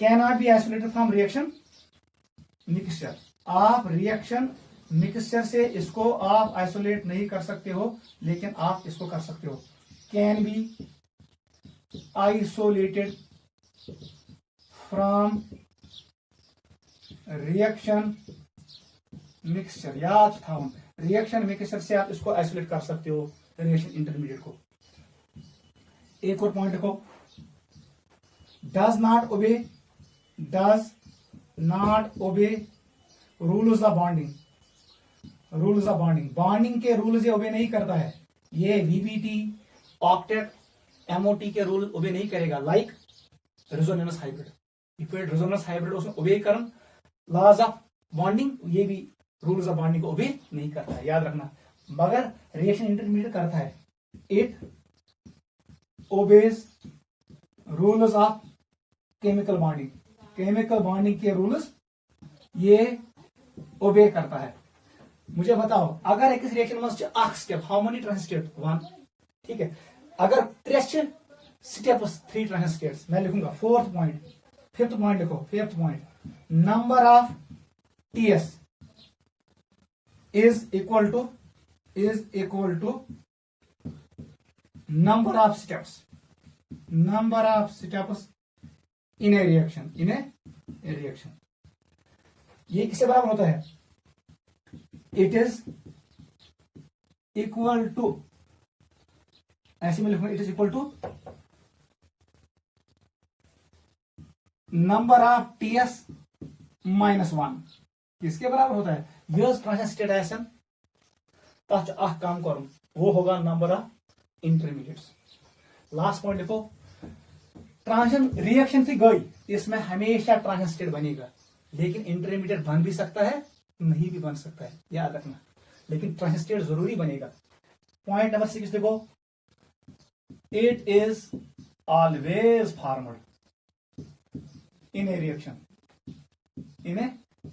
Cannot be isolated from reaction mixture. आप रिएक्शन मिक्सचर से इसको आप आइसोलेट नहीं कर सकते हो, लेकिन आप इसको कर सकते हो। Can be isolated from reaction mixture. याद था, रिएक्शन मिक्सचर से आप इसको आइसोलेट कर सकते हो, रिएक्शन इंटरमीडिएट को। एक और पॉइंट देखो, does not obey rules of bonding. Rules of bonding के रूल्स ये ओबे नहीं करता है। ये वीबीटी, ऑक्टेट, एमओटी के रूल ओबे नहीं करेगा। Like resonance hybrid, equate resonance hybrid उसमें ओबे करन लॉज ऑफ बॉन्डिंग, ये भी रूल्स ऑफ बॉन्डिंग को ओबे नहीं करता है, याद रखना। मगर रिएक्शन इंटरमीडिएट करता है। It obeys rules of chemical bonding. Chemical bonding के रूल्स ये ओबे करता है। मुझे बताओ, अगर एक रिएक्शन में स्टेप, हाउ मेनी ट्रांजिस्टेट? 1। ठीक है, अगर 3 स्टेप्स, 3 ट्रांजिस्टेट्स, मैं लिखूंगा। फोर्थ पॉइंट, फिफ्थ पॉइंट लिखो। Fifth point, number of TS is equal to number of steps in a reaction, ये किससे बराबर होता है? इट इज इक्वल टू, ऐसे में लिखूंगा, it is equal to number of TS -1। किसके बराबर होता है? यस ट्रांजिस्टेशन तथ काम करूं, वो होगा number of intermediates. Last point देखो, ट्रांजिशन रिएक्शन से गई, इसमें हमेशा ट्रांजिशन स्टेट बनेगा, लेकिन इंटरमीडिएट बन भी सकता है, नहीं भी बन सकता है, याद रखना। लेकिन ट्रांजिशन स्टेट जरूरी बनेगा। पॉइंट नंबर 6 देखो, it is always formed in a reaction.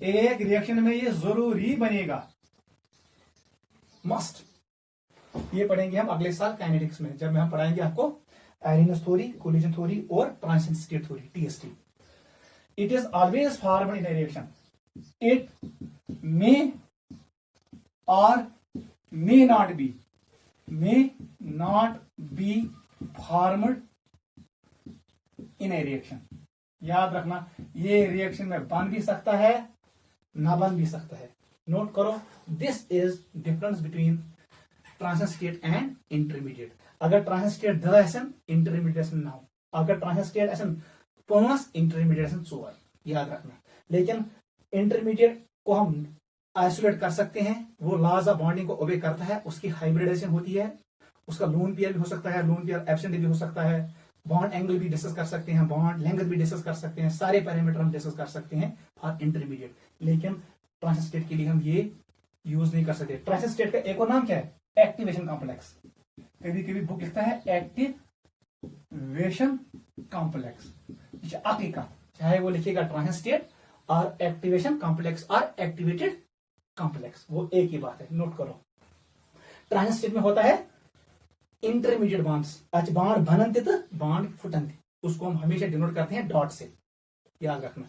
एक रिएक्शन में ये जरूरी बनेगा, मस्ट। ये पढ़ेंगे हम अगले साल काइनेटिक्स में, जब हम पढ़ाएंगे आपको एरिनस थ्योरी, कोलिजन थ्योरी और transition state theory, TST. It is always formed in a reaction. It may or may not be formed in a reaction. याद रखना, ये रिएक्शन में बन भी सकता है, ना बन भी सकता है। नोट करो, this is difference between transition state and intermediate. अगर ट्रांजिशन स्टेट 10 इंटरमीडिएट 9, अगर ट्रांजिशन स्टेट 5 इंटरमीडिएट 4, याद रखना। लेकिन इंटरमीडिएट को हम आइसोलेट कर सकते हैं, वो लॉज ऑफ बॉन्डिंग को ओबे करता है, उसकी हाइब्रिडाइजेशन होती है, उसका लोन पेयर भी हो सकता है, लोन पेयर एब्सेंट भी हो सकता है, बॉन्ड एंगल भी डिस्कस कर सकते हैं, बॉन्ड लेंथ भी डिस्कस कर सकते हैं, सारे पैरामीटर हम डिस्कस कर सकते हैं फॉर इंटरमीडिएट। लेकिन ट्रांजिशन स्टेट के लिए हम ये यूज नहीं कर सकते। ट्रांजिशन स्टेट का एक और नाम क्या है? Activation complex. कभी कभी बुक लिखता है एक्टिवेशन कॉम्प्लेक्स, का चाहे वो लिखेगा ट्रांजिशन स्टेट और एक्टिवेशन कॉम्प्लेक्स और एक्टिवेटेड कॉम्प्लेक्स, वो एक ही बात है, नोट करो। ट्रांजिशन स्टेट में होता है इंटरमीडिएट बॉन्ड्स, आज बॉन्ड बनते तो बॉन्ड फुटनते, उसको हम हमेशा डिनोट करते हैं डॉट से, याद रखना।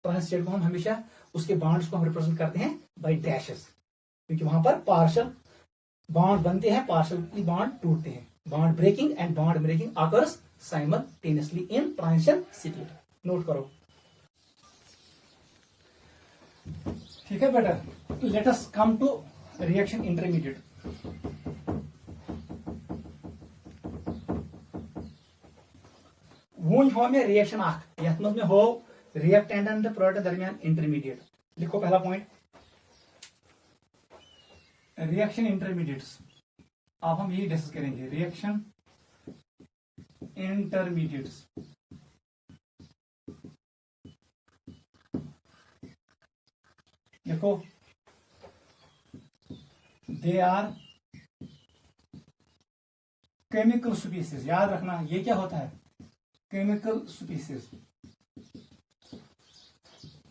ट्रांजिशन स्टेट को हम हमेशा उसके बॉन्ड्स को हम रिप्रेजेंट करते हैं बाय डैशेस, क्योंकि वहां पर पार्शियल बॉन्ड बनते हैं, पार्शियली बॉन्ड टूटते हैं। Bond breaking and bond breaking occurs simultaneously in transition state, note करो। ठीक है बेटा, let us come to reaction intermediate. वो में रिएक्शन यथ में हो रिएक्टेंट एंड प्रोडक्ट दरमियान इंटरमीडिएट। लिखो पहला पॉइंट, रिएक्शन इंटरमीडिएट्स। अब हम यही डिस्कस करेंगे, रिएक्शन इंटरमीडिएट्स। देखो, दे आर केमिकल स्पीसीज। याद रखना ये क्या होता है? Chemical species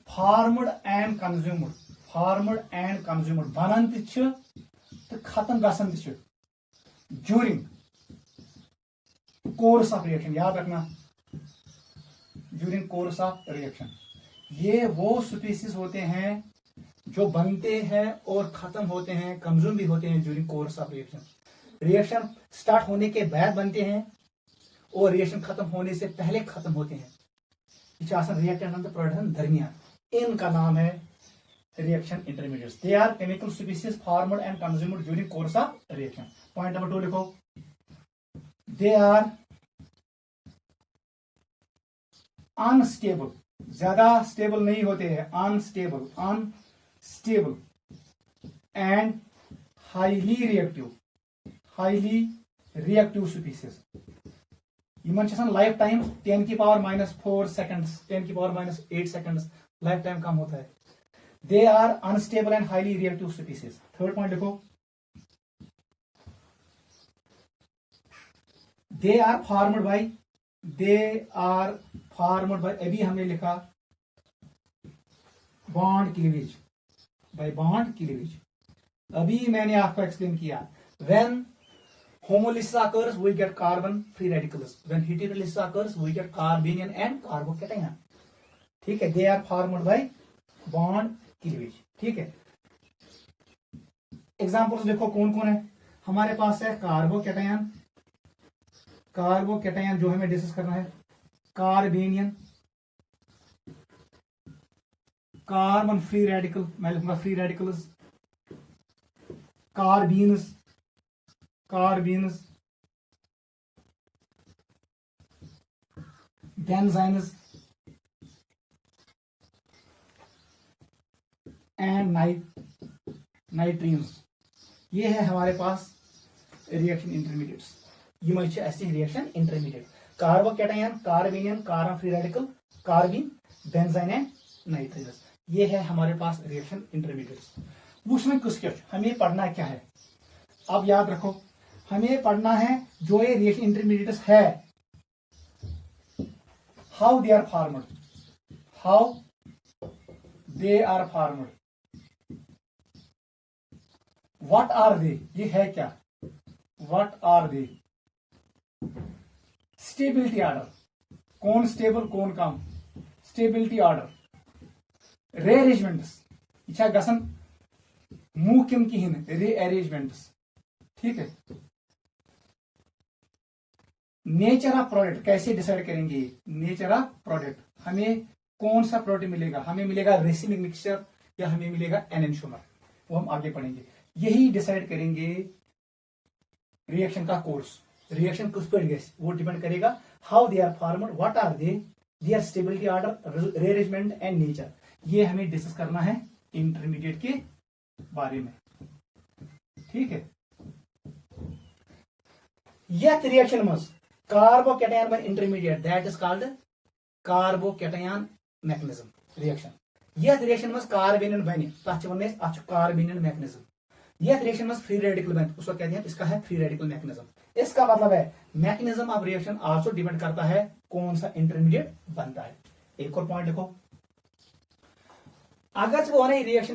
formed and consumed, formed and consumed, बनन तो खत्म गसन ड्यूरिंग कोर्स ऑफ रिएक्शन। याद रखना, ड्यूरिंग कोर्स ऑफ रिएक्शन। ये वो स्पीसीज होते हैं जो बनते हैं और खत्म होते हैं, कंज्यूम भी होते हैं during course of reaction. Reaction start होने के बाद बनते हैं और रिएक्शन खत्म होने से पहले खत्म होते हैं। रिएक्टेंट प्रोडक्ट दरमियान, इनका नाम है reaction intermediates. They are chemical species formed and consumed during course of reaction. Point number 2 लिखो, दे आर अनस्टेबल, ज्यादा स्टेबल नहीं होते हैं, unstable, unstable and highly reactive species. Life time 10 की पावर -4 सेकंड्स, 10 की पावर -8 सेकंड्स लाइफ टाइम कम होता है। They are unstable and highly reactive species. Third point लिखो, दे आर फार्मड बाय, अभी हमने लिखा bond cleavage, bye bond cleavage. अभी मैंने आपको एक्सप्लेन किया, when homolysis occurs we get carbon free radicals, when heterolysis occurs we get carbanion and carbocation। ठीक है, they are formed by bond cleavage। ठीक है, एग्जांपल्स देखो कौन कौन है हमारे पास है। कार्बोकैटायन, कार्बोकैटायन जो हमें डिस्कस करना है, कार्बेनियन, कार्बन फ्री रेडिकल, मैं लिखूंगा free radicals, carbenes, benzynes and nitrenes. ये है हमारे पास रिएक्शन इंटरमीडिएट्स। ये ऐसे reaction intermediate, carbocation, carbanion, carbon free radical, carbene, benzyne and nitrenes. ये है हमारे पास रिएक्शन इंटरमीडिएट्स। उसमें कुछ हमें पढ़ना क्या है, अब याद रखो, हमें पढ़ना है जो ये रिएक्शन इंटरमीडिएट्स है, how they are formed, how they are formed, what are they, ये है क्या, what are they, stability order, कौन स्टेबल कौन कम, स्टेबिलिटी ऑर्डर, rearrangements, इच्छा गसन मुकिम किहिन, rearrangements। ठीक है, नेचर ऑफ प्रोडक्ट कैसे डिसाइड करेंगे, नेचर ऑफ प्रोडक्ट, हमें कौन सा प्रोडक्ट मिलेगा, हमें मिलेगा रेसिमिक मिक्सचर या हमें मिलेगा एनेंशियोमर, वो हम आगे पढ़ेंगे। यही डिसाइड करेंगे रिएक्शन का कोर्स, रिएक्शन किस पर गैस वो डिपेंड करेगा, how they are formed, what are they, their stability order, rearrangement and nature. ये हमें डिस्कस करना है इंटरमीडिएट के बारे में, ठीक है। यह रिएक्शन मज कार्बोकैटायन बन intermediate, that is called carbocation mechanism reaction. यह रिएक्शन मज कार्बेनियन बन, तथ वन कार्बेनियन मैकेनिज्म। यह रिएक्शन मज फ्री रेडिकल बन, उसको कहते हैं, इसका है फ्री रेडिकल मैकेनिज्म। इसका मतलब है mechanism of reaction also depend करता है कौन सा इंटरमीडिएट बनता है। एक और पॉइंट देखो, अगर वो रिएक्शन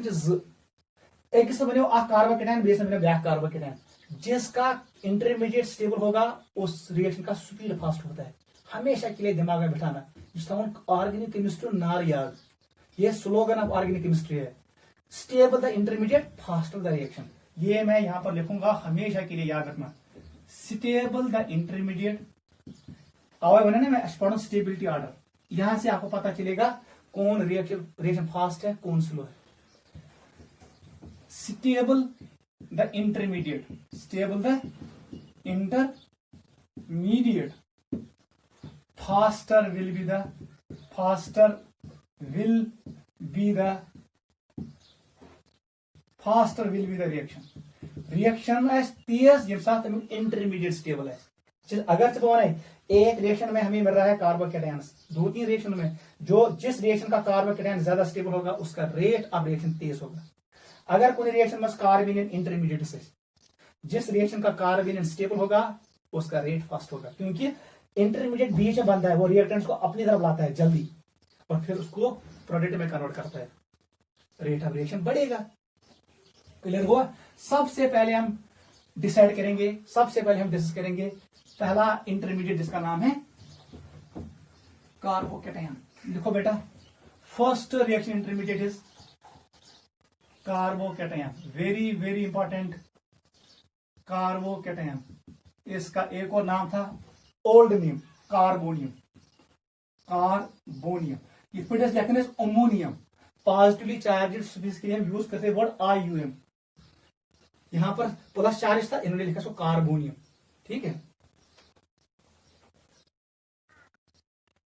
एक बनो कार्बोकैटायन, बेस बनो ब्लैक कार्बोकैटायन, जिसका इंटरमीडिएट स्टेबल होगा उस रिएक्शन का स्पीड फास्ट होता है। हमेशा के लिए दिमाग में बिठाना, ऑर्गेनिक केमिस्ट्री नार याद, ये स्लोगन ऑफ ऑर्गेनिक केमिस्ट्री है, stable the intermediate faster the reaction. ये मैं यहां पर लिखूंगा, हमेशा के लिए याद रखना, स्टेबल द इंटरमीडिएट। और बने ना मैं पढ़ू स्टेबिलिटी ऑर्डर, यहां से आपको पता चलेगा कौन रिएक्शन फास्ट है कौन स्लो है। Stable the intermediate, stable the intermediate, faster will be the reaction. Reaction तेज ये साथ इंटरमीडिएट स्टेबल है। अगर एक रिएक्शन में हमें मिल रहा है कार्बोकैटायन, 2-3 रिएक्शन में जो जिस रिएक्शन का कार्बोकैटायन ज्यादा स्टेबल होगा उसका रेट ऑफ रिएक्शन तेज होगा। अगर कोई रिएक्शन में कार्बेनियन इंटरमीडिएट से, जिस रिएक्शन का कार्बेनियन स्टेबल होगा उसका रेट फास्ट होगा, क्योंकि इंटरमीडिएट बीच में बनता है, वो रिएक्टेंट्स को अपनी तरफ लाता है जल्दी और फिर उसको प्रोडक्ट में कन्वर्ट करता है, रेट ऑफ रिएक्शन बढ़ेगा। क्लियर हुआ? सबसे पहले हम डिसाइड करेंगे, सबसे पहले हम डिस्कस करेंगे पहला इंटरमीडिएट जिसका नाम है कार्बोकैटायन। लिखो बेटा, first reaction intermediate is carbocation, very very important, carbocation. इसका एक और नाम था old name carbonium, carbonium. If it is लिखन is ammonium, positively charge species के लिए हम यूज करते हैं वर्ड IUM। यहां पर प्लस चार्ज था, इन्होंने लिखा इसको कार्बोनियम, ठीक है।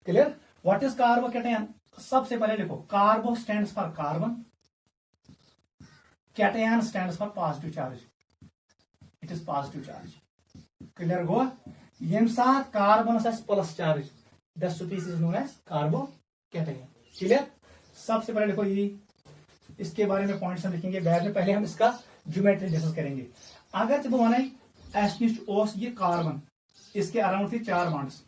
क्लियर? What is carbocation? सबसे पहले लिखो, carbo stands for carbon, cation stands for positive charge, it is positive charge. Clear हुआ? यम साथ carbon plus charge, the species is known as carbocation. Clear? सबसे पहले देखो ये, इसके बारे में पॉइंट्स हम लिखेंगे बाद में, पहले हम इसका ज्योमेट्री डिस्कस करेंगे। अगर जब हमारा एस ये कार्बन, इसके अराउंड थी 4 बॉन्ड्स,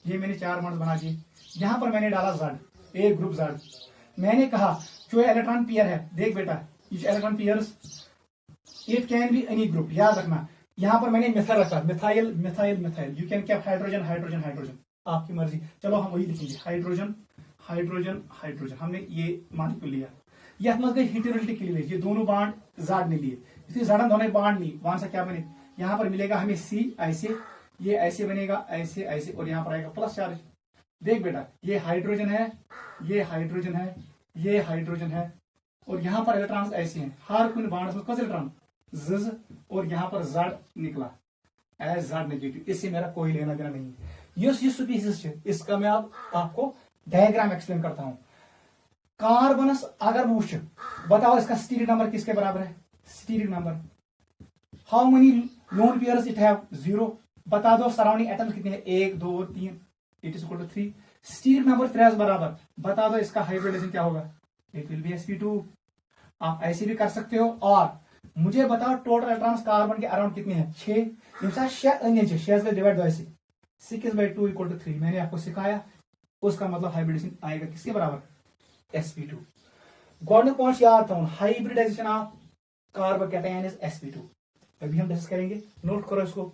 ये मैंने 4 बॉन्ड्स बना दिए, यहां पर मैंने डाला Z, एक ग्रुप Z। मैंने कहा जो इलेक्ट्रॉन पेयर है, देख बेटा ये electron pairs it can be any group, याद रखना। यहां पर मैंने मिथाइल रखा, methyl methyl methyl, you can cap hydrogen hydrogen hydrogen, आपकी मर्जी। चलो हम वही लिखेंगे, हाइड्रोजन हाइड्रोजन हाइड्रोजन, हमने ये मॉलिक्यूल लिया। यह गई हेटेरोलिटिक क्लीवेज, ये दोनों बाड Z ने लिए, इसलिए Z दोनों बाड नहीं, वहां से क्या बने, यहां पर मिलेगा हमें C ऐसे, ये ऐसे बनेगा ऐसे ऐसे, और यहां पर आएगा प्लस चार्ज। देख बेटा, ये हाइड्रोजन है, ये हाइड्रोजन है, ये हाइड्रोजन है, और यहां पर इलेक्ट्रॉन्स ऐसे हैं, हर कोई बाड में कौन इलेक्ट्रॉन Z, और यहां पर Z निकला एज Z नेगेटिव, इससे मेरा कोई लेना देना नहीं। ये स्पीसीज है, इसका मैं आपको डायग्राम एक्सप्लेन करता हूं। कार्बनस अगर मुझ बताओ इसका स्टीरिक नंबर किसके बराबर है, steric number, how many lone pairs it have, 0। बता दो सराउंडिंग एटम्स कितने हैं, 1 2 3, it is equal to 3। Steric number 3 बराबर, बता दो इसका हाइब्रिडेशन क्या होगा, इट विल बी sp2। आप ऐसे भी कर सकते हो, और मुझे बताओ टोटल इलेक्ट्रॉन्स कार्बन के अराउंड कितने हैं, 6। 6 डिवाइड बाय 6/2 इक्वल टू 3। मैंने आपको सिखाया, उसका मतलब हाइब्रिडेशन आएगा किसके बराबर, sp2। गॉड पॉइंट याद था, hybridisation of carbocation is sp2। अभी हम डिस्कस करेंगे, नोट करो इसको,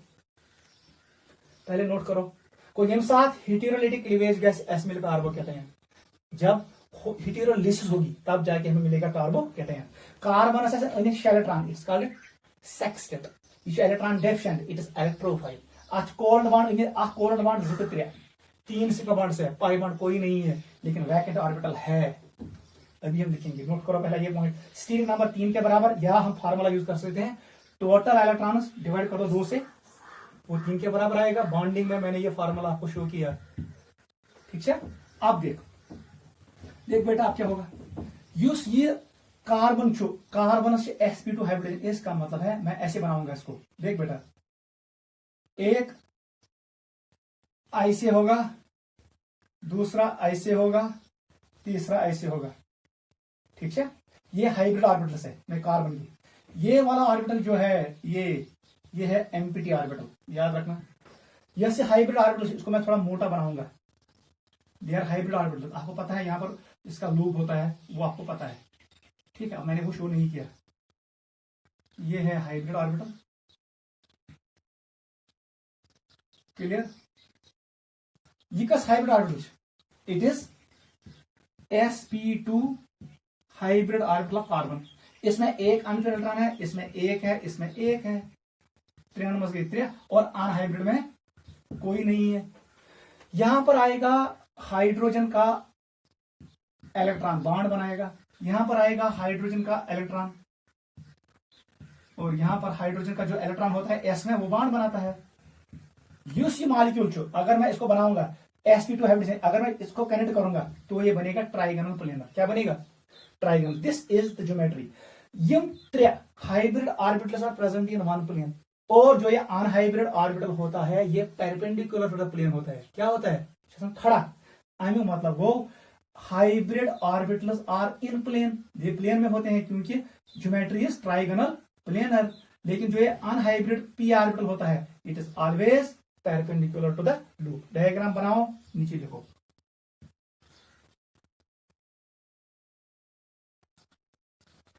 पहले नोट करो। कोई यम साथ हेटेरोलिटिक क्लीवेज गैस s मिल कार्बोकैटायन, जब हेटेरोलिसिस होगी तब जाके हमें मिलेगा carbocation. Carbon electron, it's called sextet, ये electron deficient, it is electrophile. आज covalent bond, covalent bond 2 3, 3 sigma bond है, पाई बॉन्ड कोई नहीं है, लेकिन वैकेंट ऑर्बिटल है। अभी हम लिखेंगे, नोट करो पहला ये पॉइंट, स्टीरिक नंबर 3 के बराबर, या हम फार्मूला यूज कर सकते हैं, टोटल इलेक्ट्रॉन्स डिवाइड करो 2 से, वो 3 के बराबर आएगा। बॉन्डिंग में मैंने ये फार्मूला आपको शो किया, ठीक है। अब देखो, देख बेटा आप क्या होगा, यूस ये कार्बन छो कार्बन से sp2 हाइब्रिडाइजेशन, इसका मतलब है मैं ऐसे बनाऊंगा इसको। देख बेटा, एक ऐसे होगा, दूसरा ऐसे होगा, तीसरा ऐसे होगा, ठीक है। ये हाइब्रिड ऑर्बिटल्स है मैं कार्बन की। ये वाला ऑर्बिटल जो है ये है एम्प्टी ऑर्बिटल, याद रखना। यह से हाइब्रिड ऑर्बिटल, इसको मैं थोड़ा मोटा बनाऊंगा। दे आर हाइब्रिड ऑर्बिटल, आपको पता है यहाँ पर इसका लूप होता है, वो आपको पता है, ठीक है। मैंने वो शो नहीं किया। ये है हाइब्रिड ऑर्बिटल, क्लियर। ये कस hybrid orbital, it is sp2 hybrid orbital of carbon. इसमें एक अनफिल्ड इलेक्ट्रॉन है, इसमें एक है, इसमें एक है, त्रियान मस गई त्रिया, और अनहाइब्रिड में कोई नहीं है। यहां पर आएगा हाइड्रोजन का इलेक्ट्रॉन बॉन्ड बनाएगा, यहां पर आएगा हाइड्रोजन का इलेक्ट्रॉन, और यहां पर हाइड्रोजन का जो इलेक्ट्रॉन होता है एस में, वो बॉन्ड बनाता है। यूसी मॉलिक्यूल जो, अगर मैं इसको बनाऊंगा sp2 हाइब्रिड, अगर मैं इसको कनेक्ट करूंगा तो ये बनेगा ट्राइगोनल प्लेनर। क्या बनेगा? Trigonal. This is the geometry. यम त्रे hybrid orbitals are present in one plane, और जो ये अनहाइब्रिड ऑर्बिटल होता है ये परपेंडिकुलर टू द प्लेन होता है। क्या होता है? खड़ा। आई मतलब वो hybrid orbitals are in plane, ये प्लेन में होते हैं क्योंकि ज्योमेट्री इज ट्राइगोनल प्लेनर। लेकिन जो ये अनहाइब्रिड पी ऑर्बिटल होता है it is always perpendicular to the loop. Diagram बनाओ, नीचे लिखो।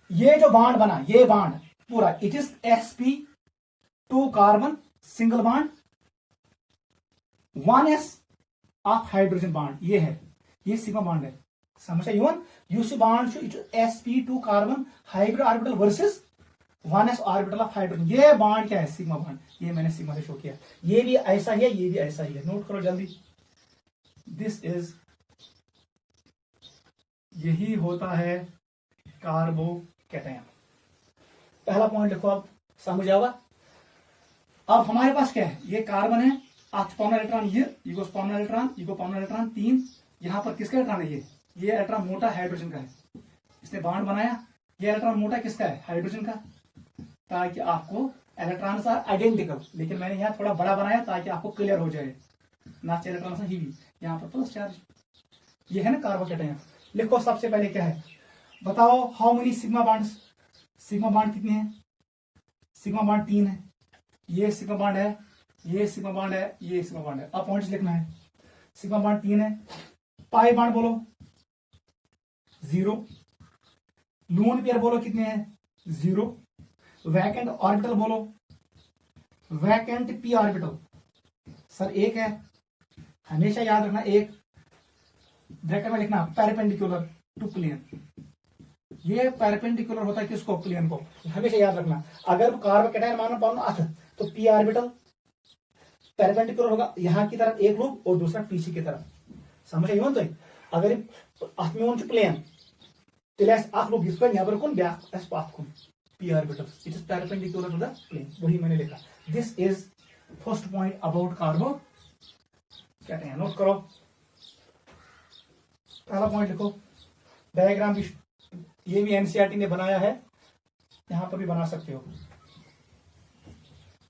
ये जो बॉन्ड बना, ये बॉन्ड पूरा it is sp2 carbon single bond, 1s of hydrogen bond, ये है, ये सिग्मा बॉन्ड है। समझा? Even UC bond it sp2 carbon hybrid orbital versus 1s orbital of hydrogen. ये बॉन्ड क्या है? Sigma bond. ये मैंने सिग्मा से शो किया। ये भी ऐसा ही है, ये भी ऐसा ही है। नोट करो जल्दी। दिस इज, यही होता है कार्बोकैटायन। पहला पॉइंट लिखो, अब समझ आवा। अब हमारे पास क्या है? ये कार्बन है, पावना इलेक्ट्रॉन, ये गो पावना इलेक्ट्रॉन, ये गो पावना इलेक्ट्रॉन, 3। यहां पर किसका इलेक्ट्रॉन है? ये इलेक्ट्रॉन मोटा हाइड्रोजन का है, इसने बॉन्ड बनाया। ये इलेक्ट्रॉन मोटा किसका है? हाइड्रोजन का, ताकि आपको इलेक्ट्रॉन आर आइडेंटिकल, लेकिन मैंने यहाँ थोड़ा बड़ा बनाया ताकि आपको क्लियर हो जाए। ना इलेक्ट्रॉन ही भी यहाँ पर प्लस चार्ज, ये है ना कार्बोकैटायन। लिखो सबसे पहले क्या है, बताओ how many sigma bonds. Sigma bond कितने हैं? सिग्मा बॉन्ड 3 है। ये सिग्मा बॉन्ड है, ये सिग्मा बॉन्ड है, ये सिग्मा बॉन्ड है। अब पॉइंट्स लिखना है। सिग्मा बॉन्ड 3 है। पाई बॉन्ड बोलो 0। लून पेयर बोलो कितने हैं? 0। वैकेंट ऑर्बिटल बोलो, वैकेंट पी ऑर्बिटल सर 1 है। हमेशा याद रखना, एक ब्रैकेट में लिखना परपेंडिकुलर टू प्लेन। ये परपेंडिकुलर होता है किसको? प्लेन को। हमेशा याद रखना। अगर कार्बोकैटायन मानो पाओ अर्थ, तो पी ऑर्बिटल परपेंडिकुलर होगा यहां की तरफ एक लूप, और दूसरा पीछे की तरफ। समझे? तो अगर अथ में प्लेन तेल लूप इस नबर कुन ब्या पथ कुन, P orbital it is perpendicular to the plane. वही मैंने लिखा। This is first point about carbocation. Note करो। पहला पॉइंट लिखो। डायग्राम भी, ये भी एनसीईआरटी ने बनाया है, यहां पर भी बना सकते हो।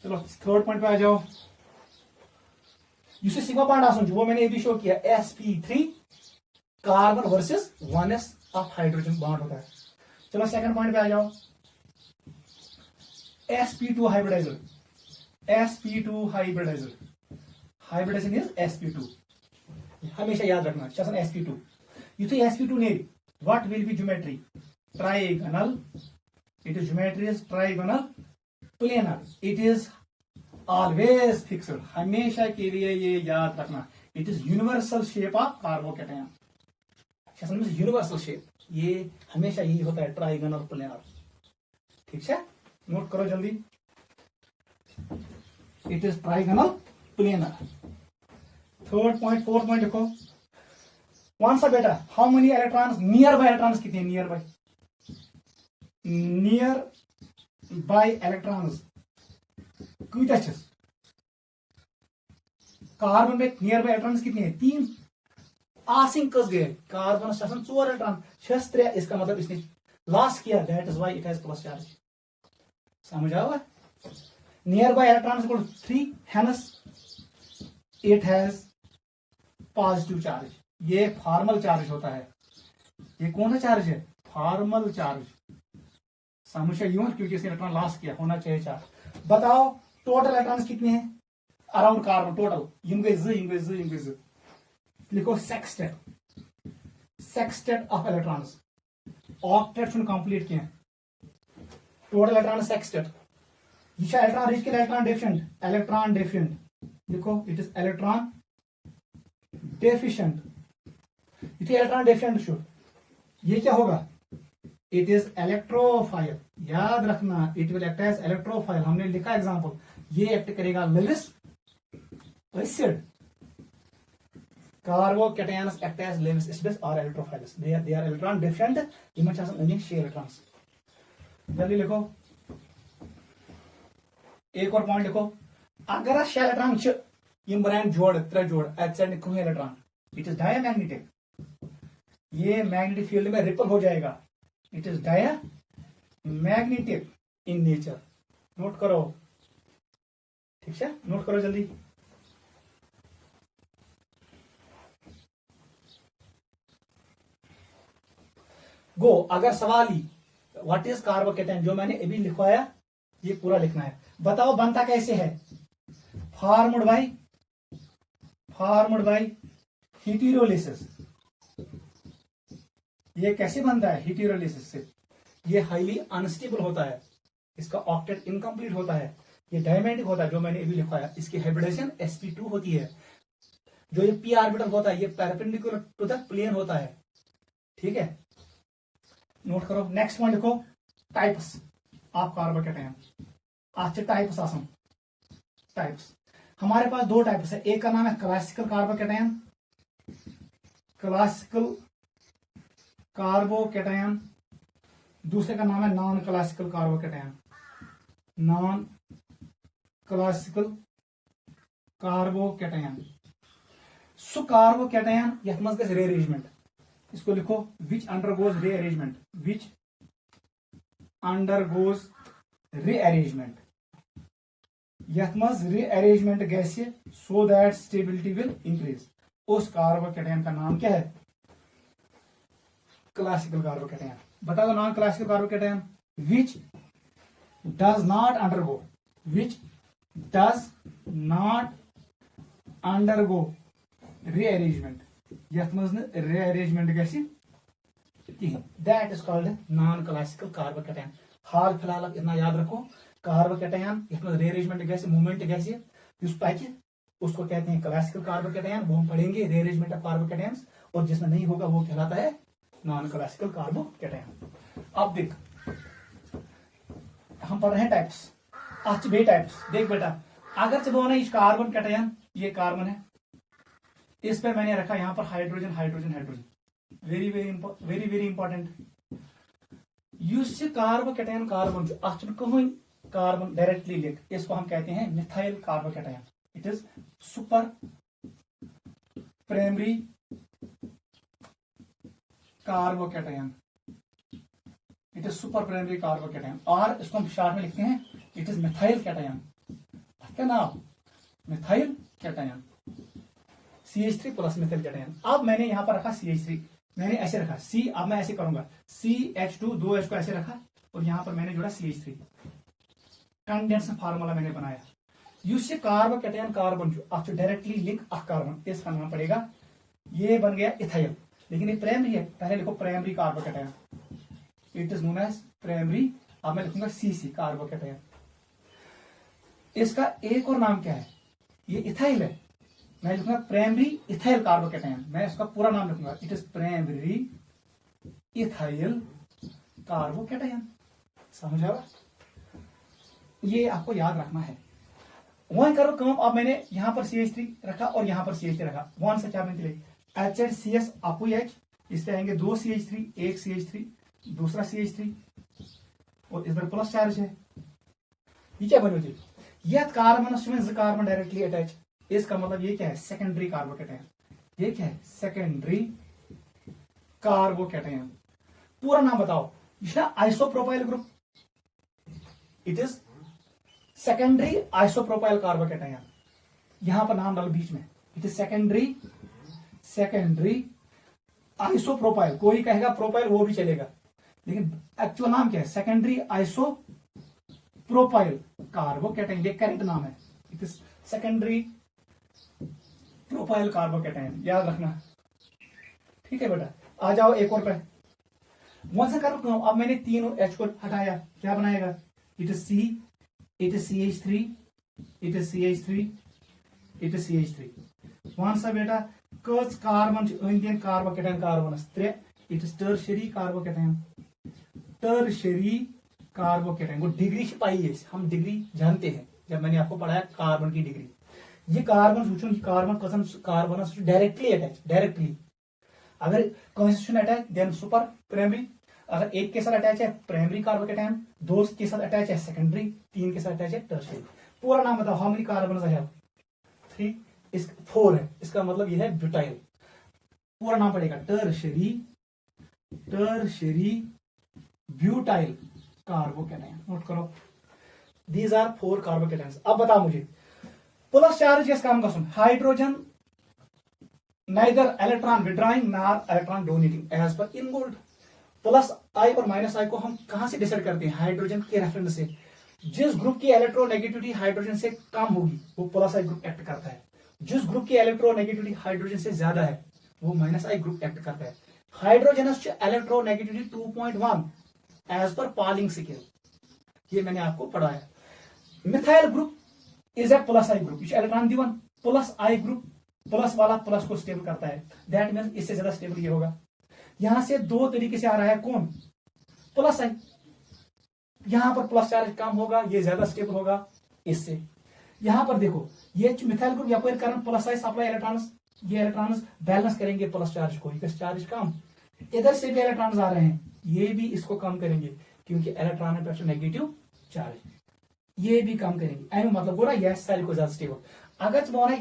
चलो थर्ड पॉइंट पे आ जाओ। यूसी सिग्मा बॉन्ड आसन, वो मैंने ये भी शो किया, sp3 carbon versus 1s of hydrogen bond होता है। चलो सेकंड पॉइंट पे आ जाओ। sp2 हाइब्रिडाइजर, sp2 हाइब्रिडाइजर, hybridisation is sp2। हमेशा याद रखना शासन sp2। You see sp2 name, what will be geometry? Trigonal. It is geometry is trigonal planar. It is always fixed. हमेशा के लिए ये याद रखना। It is universal shape of carbocation. शासन में यूनिवर्सल शेप, ये हमेशा यही होता है, ट्राइगोनल प्लेनर। ठीक है, नोट करो जल्दी। It is trigonal planar. Third point, fourth point देखो। कौन सा बेटा? How many electrons, nearby electrons कितने हैं? Nearby, nearby electrons कूता कार्बन में नियर बाय इलेक्ट्रॉन्स कितने हैं? 3। आसिंग कस गए कार्बन 4 इलेक्ट्रॉन 3 इसका मतलब इसने लॉस किया, that is why it has plus charge. समझ आया? Near by electron 3 hence it has positive charge. ये फॉर्मल चार्ज होता है। ये कौन सा चार्ज है? Formal charge. समझ यूं क्योंकि इसने इलेक्ट्रॉन लॉस किया, होना चाहिए चार्ज। बताओ टोटल इलेक्ट्रॉन कितने हैं अराउंड कार्बन? टोटल यम गए ज लिखो sextet. Sextet of electrons. Octet छुन कंप्लीट किया। Total electron sextet. ये इलेक्ट्रॉन रिच के इलेक्ट्रॉन डेफिशिएंट? इलेक्ट्रॉन डेफिशिएंट लिखो, इट इज इलेक्ट्रॉन डेफिशिएंट। इथे इलेक्ट्रॉन डेफिशिएंट ये क्या होगा? It is electrophile. याद रखना, it will act as electrophile. हमने लिखा एग्जांपल, ये एक्ट करेगा Lewis acid. Carbocations act as Lewis acids और electrophiles. They are electron deficient. इनमें अनेक 6 इलेक्ट्रॉन्स। जल्दी लिखो। एक और पॉइंट लिखो, अगर 6 इलेक्ट्रॉन छ यम बनान जोड़ 3 जोड़ एच कहीं इलेक्ट्रॉन, इट इज डायमैग्नेटिक। ये मैग्नेटिक फील्ड में रिपल हो जाएगा। It is diamagnetic in nature. Note करो, ठीक है? नोट करो जल्दी। गो। अगर सवाल ही व्हाट इज कार्बोकैटायन, जो मैंने अभी लिखवाया ये पूरा लिखना है। बताओ बनता कैसे है? Formed by heterolysis. ये कैसे बनता है? हीटेरोलिसिस से। ये हाईली अनस्टेबल होता है, इसका ऑक्टेट इनकम्प्लीट होता है, ये डायमैग्नेटिक होता है जो मैंने अभी लिखवाया। इसकी हाइब्रिडेशन sp2 होती है। जो ये p ऑर्बिटल होता है ये परपेंडिकुलर टू द प्लेन होता है, ठीक है? नोट करो। नेक्स्ट वन लिखो, टाइप्स ऑफ कार्बोकैटायन। अच्छा टाइप्स आसन टाइप्स हमारे पास 2 टाइप्स है। एक का नाम है क्लासिकल कार्बोकैटायन, क्लासिकल कार्बोकैटायन। दूसरे का नाम है non classical carbocation, non classical carbocation. So carbocation यथ मज गस रीअरेंजमेंट। इसको लिखो, which undergoes rearrangement, which undergoes rearrangement. यथ मज रीअरेंजमेंट गैसे so that stability will increase. उस कार्बोकैटायन का नाम क्या है? Classical carbocation. बता दो non classical carbocation, which does not undergo, which does not undergo rearrangement. यथ मज रीअरेंजमेंट गैसे कहीं, that is called non classical carbocation. हाल फिलहाल इतना याद रखो, कार्बोकैटायन यथ मज रीअरेंजमेंट गैसे मूवमेंट गैसे उस पैके उसको कहते हैं क्लासिकल कार्बोकैटायन। वो हम पढ़ेंगे रीअरेंजमेंट ऑफ कार्बोकैटायंस, और जिसमें नहीं होगा वो कहलाता है नॉन क्लासिकल कार्बोकैटायन। अब देख, हम पढ़ रहे हैं टाइप्स। आज बे टाइप्स देख बेटा, अगर जब होना इस कार्बन कैटायन, ये कार्बन है, इस पे मैंने रखा यहां पर hydrogen hydrogen hydrogen. Very very important. Use carbocation carbon जो अच कहीं कार्बन डायरेक्टली लिंक, इसको हम कहते हैं methyl carbocation. It is super primary carbocation, it is super primary carbocation. और इसको हम शॉर्ट में लिखते हैं इट इज मिथाइल कैटायन। क्या नाम? Methyl cation, CH3 plus methyl cation. अब मैंने यहां पर रखा CH3, मैंने ऐसे रखा C, अब मैं ऐसे करूंगा CH2 2 H को ऐसे रखा और यहां पर मैंने जोड़ा CH3। कंडेंसर फार्मूला मैंने बनाया। युस्य कार्बोकैटायन कार्बन जो अब डायरेक्टली लिंक ऑफ कार्बन, इसका नाम पड़ेगा, ये बन गया इथाइल। लेकिन ये प्राइमरी है, पहले लिखो primary carbocation, it is known as primary. अब मैं लिखूंगा CC कार्बोकैटायन। इसका एक और नाम क्या है? ये इथाइल है, मैं लिखूंगा प्राइमरी इथाइल कार्बोकैटायन। मैं इसका पूरा नाम लिखूंगा, it is primary ethyl carbocation. समझ आया? ये आपको याद रखना है। वहां करो कम। अब मैंने यहां पर CH3 रखा और यहां पर CH3 रखा। वन से क्या बनते लिए HCS अपू H, इस पे आएंगे 2 CH3, एक CH3, दूसरा CH3, और इस पर प्लस चार्ज है। ये क्या बनो जी? यह कार्बन कार्बन डायरेक्टली अटैच, इसका मतलब ये क्या है? Secondary carbocation. ये क्या है? Secondary carbocation. पूरा नाम बताओ। Isopropyl group, it is secondary isopropyl carbocation. यहां पर नाम डालो बीच में, इट इज सेकेंडरी आइसोप्रोपाइल। कोई कहेगा प्रोपाइल, वो भी चलेगा, लेकिन एक्चुअल नाम क्या है? Secondary isopropyl carbocation. ये करेक्ट नाम है, it is secondary propyl carbocation, याद रखना। ठीक है बेटा, आ जाओ एक और पे। वहां से करो, अब मैंने तीनों एच को हटाया, क्या बनाएगा? It is CH3, it is CH3, it is CH3। वन सा बेटा, कच कार्बन अंदन carbocation carbons 3, it is tertiary carbocation, tertiary carbocation. वो डिग्री पाई है, हम डिग्री जानते हैं जब मैंने आपको पढ़ाया कार्बन की डिग्री। ये कार्बन सोचो, ये कार्बन कसम कार्बन डायरेक्टली अटैच, डायरेक्टली। अगर constitution attach then super primary. अगर एक के साथ अटैच है प्राइमरी कार्बोकैटायन, दो के साथ अटैच है सेकेंडरी, तीन के साथ अटैच है टर्शियरी। पूरा नाम बताओ, हाउ मेनी कार्बन है? 3, 4 है, इसका मतलब यह है ब्यूटाइल। पूरा नाम पड़ेगा टर्शियरी ब्यूटाइल कार्बोकैटायन। नोट करो, दीज आर 4 कार्बोकैटायंस। अब बता मुझे, प्लस चार्ज किस काम का सुन? Hydrogen neither electron withdrawing nor electron donating as per Ingold। Plus I और माइनस आई को हम कहां से डिसाइड करते हैं? हाइड्रोजन के रेफरेंस से। जिस ग्रुप की इलेक्ट्रोनेगेटिविटी हाइड्रोजन से कम होगी वो प्लस आई ग्रुप एक्ट करता है, जिस ग्रुप की इलेक्ट्रोनेगेटिविटी हाइड्रोजन से ज्यादा है वो माइनस आई ग्रुप एक्ट करता है। Hydrogen electronegativity 2.1 as per Pauling scale, ये मैंने आपको पढ़ाया। Methyl group is a plus I group, electron दिवन प्लस आई ग्रुप, प्लस वाला प्लस को स्टेबल करता है, दैट मीन इससे ज्यादा स्टेबल ये होगा। यहां से दो तरीके से आ रहा है, कौन? प्लस आई। यहां पर प्लस चार्ज कम होगा, ये ज्यादा स्टेबल होगा इससे। यहां पर देखो, ये मिथाइल ग्रुप या फिर करंट प्लस आई सप्लाई इलेक्ट्रॉन्स, ये इलेक्ट्रॉन्स बैलेंस करेंगे प्लस चार्ज को, इसका चार्ज कम। इधर से भी इलेक्ट्रॉन्स आ रहे हैं, ये भी इसको कम करेंगे क्योंकि इलेक्ट्रॉन है नेगेटिव चार्ज, ये भी कम करेंगे। एन मतलब बोला यह सेल को ज्यादा स्टेबल। अगर बोला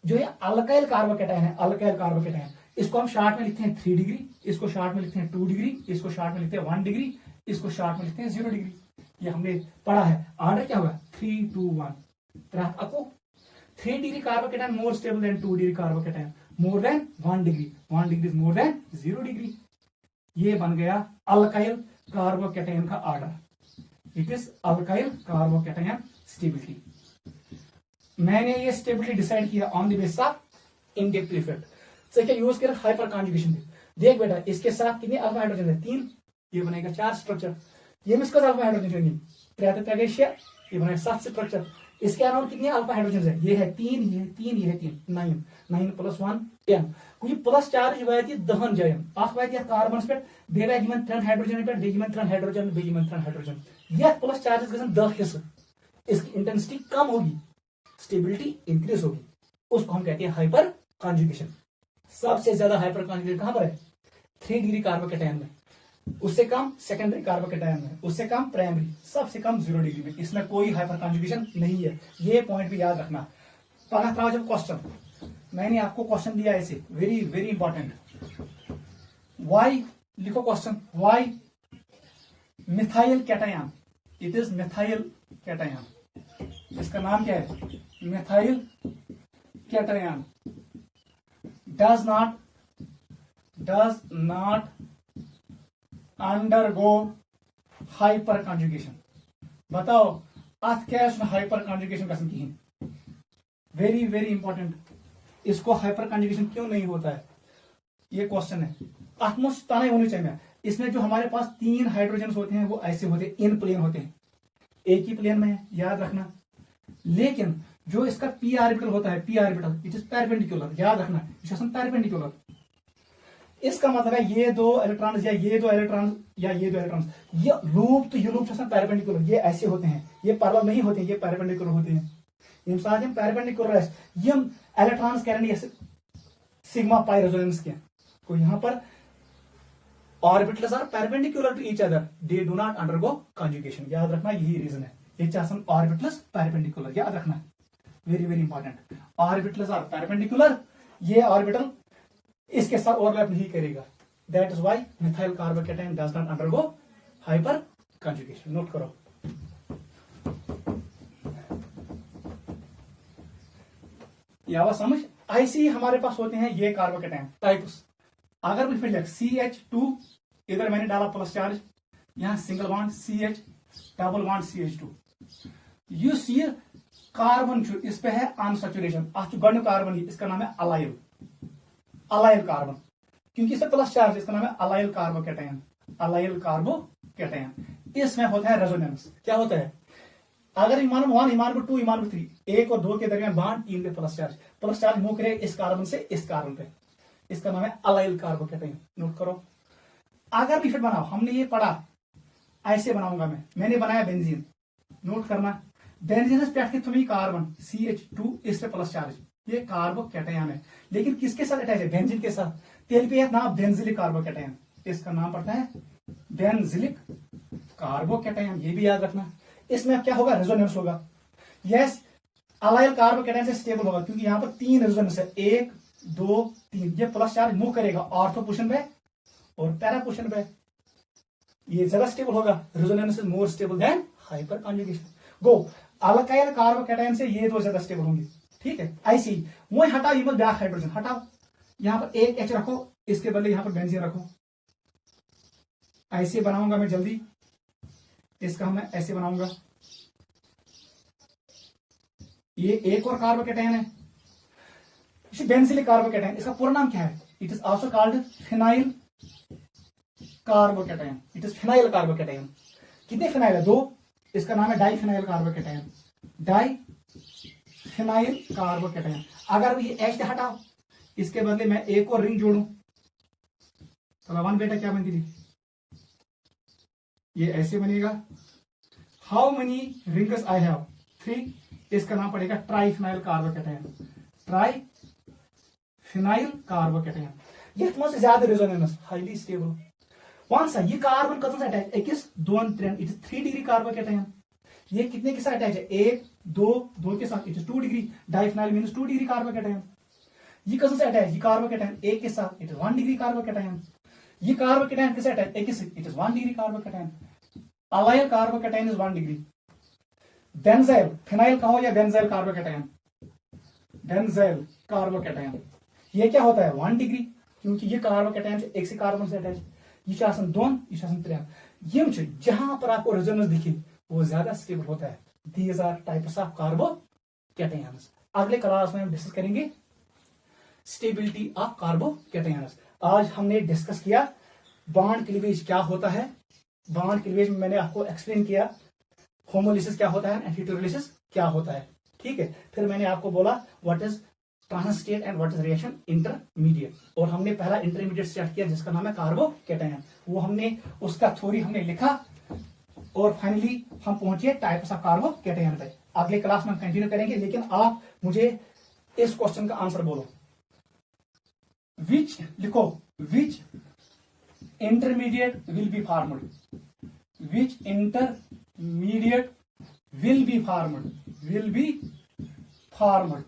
जो ये अल्काइल कार्बोकैटायन है, अल्काइल कार्बोकैटायन, इसको हम शॉर्ट में लिखते हैं 3 डिग्री, इसको शॉर्ट में लिखते हैं 2 डिग्री, इसको शॉर्ट में लिखते हैं 1 डिग्री, इसको शॉर्ट में लिखते हैं 0 डिग्री। ये हमने पढ़ा है। ऑर्डर क्या होगा? 3, 2, 1। आपको 3 degree carbocation more stable then 2 degree carbocation, more than 1 degree, 1 degree is more than 0 degree. ये बन गया अल्काइल कार्बोकैटायन का order. It is alkyl carbocation stability. मैंने ये स्टेबिलिटी डिसाइड किया on the basis of inductive effect से। क्या use किया? Hyper conjugation. देख बेटा, इसके साथ कितने अल्फा हाइड्रोजन है? 3, ये बनेगा 4 स्ट्रक्चर। ये मिसकस अल्फा हाइड्रोजन है, ये बनेगा 7 स्ट्रक्चर। इसके अलावा कितने अल्फा हाइड्रोजन है? ये है 3, ये है 3, ये है 3, 9, 9 + 1 10। कुछ प्लस चार्ज वात 10 जायन, वात कार्बन पे, बे वात 3 हाइड्रोजन पे, बे 3 हाइड्रोजन, बे 3 हाइड्रोजन। यह प्लस चार्ज गन 10 हिस्से, इसकी इंटेंसिटी कम होगी, स्टेबिलिटी इंक्रीज होगी, उसको हम कहते हैं हाइपर कॉन्जुगेशन। सबसे ज्यादा हाइपर कॉन्जुगेशन कहां पर है? 3 डिग्री कार्बोकैटायन में, उससे कम सेकेंडरी कार्बोकैटायन में, उससे कम प्राइमरी, सबसे कम 0 डिग्री में। इसमें कोई हाइपर कॉन्जुगेशन नहीं है, ये पॉइंट भी याद रखना। जब क्वेश्चन मैंने आपको क्वेश्चन दिया ऐसे, वेरी वेरी इंपॉर्टेंट। वाई लिखो question, why methyl cation, it is methyl cation. इसका नाम क्या है? Methyl cation does not undergo hyperconjugation. बताओ अत क्या हाइपर कॉन्जुगेशन कसम की? Very very important. इसको हाइपर कॉन्जुगेशन क्यों नहीं होता है, ये क्वेश्चन है। अतमोस्ट ताने होनी चाहिए। इसमें जो हमारे पास 3 हाइड्रोजन होते हैं वो ऐसे होते हैं, इन प्लेन होते हैं, एक ही प्लेन में है, याद रखना। लेकिन जो इसका पी ऑर्बिटल होता है, P orbital it is perpendicular, याद रखना, परपेंडिकुलर। इसका मतलब है ये 2 इलेक्ट्रॉन्स या ये 2 इलेक्ट्रॉन्स या ये 2 इलेक्ट्रॉन्स, ये लूप तो ये लूप परपेंडिकुलर, ये ऐसे होते हैं, ये पैरेलल नहीं होते, ये परपेंडिकुलर होते हैं। यम साथ यम परपेंडिकुलर यम इलेक्ट्रॉन्स करेंगे सिग्मा पाई रेजोनेंस के, तो यहां पर orbitals are perpendicular to each other, they do not undergo conjugation. याद रखना, यही रीजन है। ये ऑर्बिटल्स परपेंडिकुलर, याद रखना, very very important. Orbitals are perpendicular, ये ऑर्बिटल इसके साथ ओवरलैप नहीं करेगा। That is why methyl carbocation does not undergo hyperconjugation. Note करो। ये आवाज समझ। ऐसे ही हमारे पास होते हैं ये कार्बोकेटाइन टाइप्स। अगर मैं फिर लिख CH2, इधर मैंने डाला प्लस चार्ज, यहां single bond CH, double bond CH2। Use ये कार्बन इस पे है अनसैचुरेशन, गो कार्बन, इसका नाम है अलाइल, अलाइल कार्बन, क्योंकि इसमें प्लस चार्ज, इसका नाम है अलाइल कार्बोकेटाइन, अलाइल कार्बोकेटाइन। इसमें होता है रेजोनेंस। क्या होता है? अगर ईमान 1, ईमान 2, ईमान 3, 1 और 2 के दरमियान बॉन्ड, 3 पे प्लस चार्ज मूव करेगा इस कार्बन से इस कार्बन पे, इसका नाम है अलाइल कार्बोकेटाइन। नोट करो। अगर भी फिर बनाओ, हमने ये पढ़ा, ऐसे बनाऊंगा मैंने बनाया बेंजीन। नोट करना, बेंजीन पे तुम्हें कार्बन CH2, इस पे प्लस चार्ज, ये कार्बोकेटाइन है, लेकिन किसके साथ अटैच है? बेंजीन के साथ। तेल पे नाम बेंजिलिक कार्बोकेटाइन, इसका नाम पड़ता है बेंजिलिक कार्बोकेटाइन, ये भी याद रखना। इसमें क्या होगा? रेजोनेंस होगा। यस, अलाइल कार्बोकेटाइन से स्टेबल होगा, क्योंकि यहां पर 3 रेजोनेंस है, 1 2 3। ये प्लस चार्ज मूव करेगा ऑर्थो पोजीशन पे और पैरा पोजीशन पे, ये ज्यादा स्टेबल होगा। Resonance is more stable then hyper conjugation. Go, alkyl carbocation से ये 2 ज्यादा स्टेबल होंगे। ठीक है, ऐसी वही हटाओ, ये बैक हाइड्रोजन हटाओ, यहां पर एक H रखो, इसके बदले यहां पर बेंजीन रखो। ऐसे बनाऊंगा मैं जल्दी, इसका मैं ऐसे बनाऊंगा। ये एक और कार्बोकेटाइन है, बेंजिलिक कार्बोकेटाइन। इसका पूरा नाम क्या है? It is also called phenyl carbocation. It is phenyl carbocation. कितने फिनाइल है? 2। इसका नाम है diphenyl carbocation, diphenyl carbocation. अगर ये H हटाओ, इसके बदले मैं एक और रिंग जोड़ू, तो 1 बेटा क्या बनती थी? ये ऐसे बनेगा। How many rings I have? 3। इसका नाम पड़ेगा ट्राइफिनाइल कार्बोकेटाइन, ट्राइफिनाइल कार्बोकेटाइन। ये से ज्यादा रेजोनेंस, हाईली स्टेबल। कौन सा? ये कार्बन कौन सा attach? 21 2 3, it is 3 degree carbocation. ये कितने के साथ अटैच है? 1 2 के साथ, it is 2 degree. Diphenyl means 2 degree carbocation. ये कौन से अटैच? ये कार्बोकेटाइन 1 के साथ, इट इज 1 डिग्री कार्बोकेटाइन। ये कार्बोकेटाइन किसे attach? 21, it is 1 degree carbocation. Allyl carbocation is 1 degree. Benzyl, phenyl कहो या बेंजाइल कार्बोकेटाइन, बेंजाइल कार्बोकेटाइन, ये क्या होता है? 1 डिग्री, क्योंकि ये कार्बोकेटाइन से एक से कार्बन से अटैच। ये 2, ये 3। यम जहां पर आपको रेजोनेंस दिखे वो ज्यादा स्टेबल होता है। These are types of carbocations. अगले क्लास में हम डिस्कस करेंगे स्टेबिलिटी ऑफ कार्बोकेटाइन्स। आज हमने डिस्कस किया बॉन्ड क्लीवेज क्या होता है। बॉन्ड क्लीवेज में मैंने आपको एक्सप्लेन किया होमोलिसिस क्या होता है एंड हेटेरोलिसिस क्या होता है। ठीक है, फिर मैंने आपको बोला what is trance state and what is reaction intermediate, और हमने पहला इंटरमीडिएट स्टार्ट किया जिसका नाम है कार्बोकेटाइन। वो हमने उसका थ्योरी हमने लिखा और फाइनली हम पहुंचे टाइप्स ऑफ कार्बोकेटाइन पे। अगले क्लास में हम कंटिन्यू करेंगे, लेकिन आप मुझे इस क्वेश्चन का आंसर बोलो। विच लिखो, which intermediate will be formed, which intermediate will be formed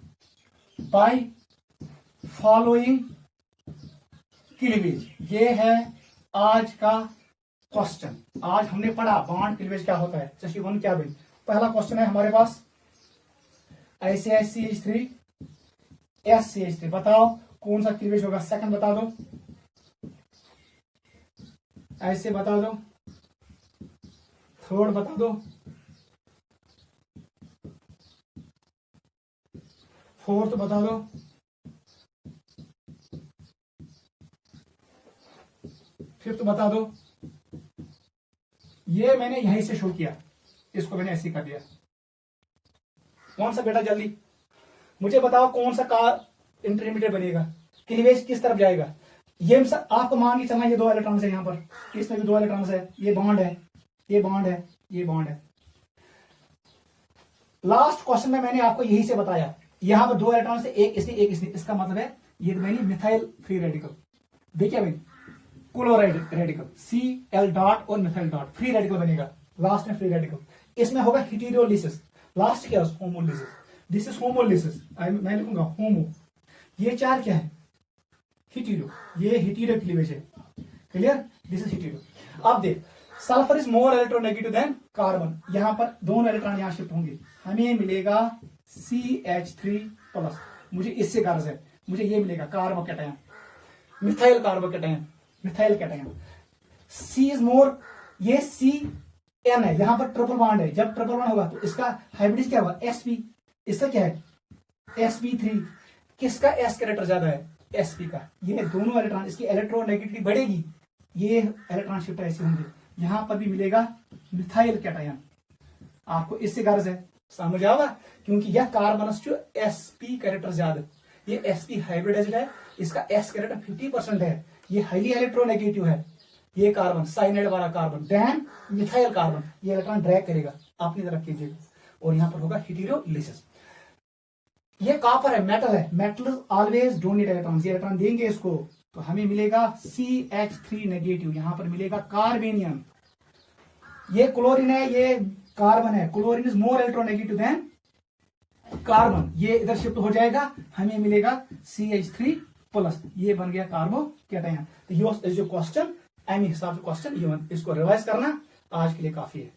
by following cleavage. ये है आज का क्वेश्चन। आज हमने पढ़ा बॉन्ड क्लीवेज क्या होता है। सेशन 1 क्या बनी? पहला क्वेश्चन है हमारे पास ICH3 SCH3, बताओ कौन सा क्लीवेज होगा। सेकंड बता दो, ऐसे बता दो। थर्ड बता दो। फोर्थ बता दो। फिफ्थ बता दो। ये मैंने यहीं से शो किया, इसको मैंने ऐसे कर दिया। कौन सा बेटा जल्दी मुझे बताओ, कौन सा कार इंटरमीडिएट बनेगा? क्लीवेज किस तरफ जाएगा? ये आपको मान के चलना, ये 2 इलेक्ट्रॉन्स है, यहाँ पर इसमें भी 2 इलेक्ट्रॉन्स है, ये बॉन्ड है, ये बॉन्ड है, ये बॉन्ड है। लास्ट क्वेश्चन में मैंने आपको यही से बताया, यहां पर 2 इलेक्ट्रॉन से एक इसने एक इसने, इसका मतलब है ये मैंने मिथाइल फ्री रेडिकल। देखिए भाई, क्लोराइड रेडिकल Cl डॉट और मिथाइल डॉट, फ्री रेडिकल बनेगा लास्ट में, फ्री रेडिकल। इसमें होगा हेटेरोलिसिस, लास्ट क्या है? होमोलिसिस। दिस इज होमोलिसिस, मैं लिखूंगा होमो। ये 4 क्या है? हिटीरो, ये हिटीरो क्लीवेज है। Clear, this is hetero. अब देख, sulphur is more electronegative than carbon, यहां पर दोनों इलेक्ट्रॉन यहां शिफ्ट होंगे, हमें मिलेगा CH3 प्लस। मुझे इससे गर्ज है, मुझे ये मिलेगा carbocation, methyl carbocation, methyl cation. C is more, ये CN है, यहां पर ट्रिपल बॉन्ड है, जब ट्रिपल बॉन्ड होगा तो इसका हाइब्रिड क्या होगा sp, इसका क्या है sp3। किसका s कैरेक्टर ज्यादा है, sp का। ये दोनों इलेक्ट्रॉन, इसकी इलेक्ट्रोनेगेटिविटी बढ़ेगी, ये इलेक्ट्रॉन शिफ्ट ऐसे होंगे, यहां पर भी मिलेगा मिथाइल कैटायन। आपको इससे गर्ज है, समझ आवा, क्योंकि यह कार्बन sp कैरेक्टर ज्यादा, ये sp हाइब्रिडाइज्ड है, इसका s कैरेक्टर 50% है, ये हाईली इलेक्ट्रोनेगेटिव है, ये कार्बन साइनाइड वाला कार्बन देन मिथाइल कार्बन, ये इलेक्ट्रॉन ड्रैग करेगा अपनी तरफ कीजिएगा, और यहां पर होगा हेटेरोलिसिस। ये कॉपर है, मेटल है, metal always don't need electron, ये इलेक्ट्रॉन देंगे इसको तो हमें मिलेगा CH3 नेगेटिव, यहां पर मिलेगा कार्बेनियम। ये क्लोरीन है, ये कार्बन है, chlorine is more electronegative than carbon, ये इधर शिफ्ट हो जाएगा, हमें मिलेगा CH3 प्लस, ये बन गया कार्बोकैटायन। तो ये जो क्वेश्चन एम हिसाब से क्वेश्चन, इसको रिवाइज करना आज के लिए काफी है।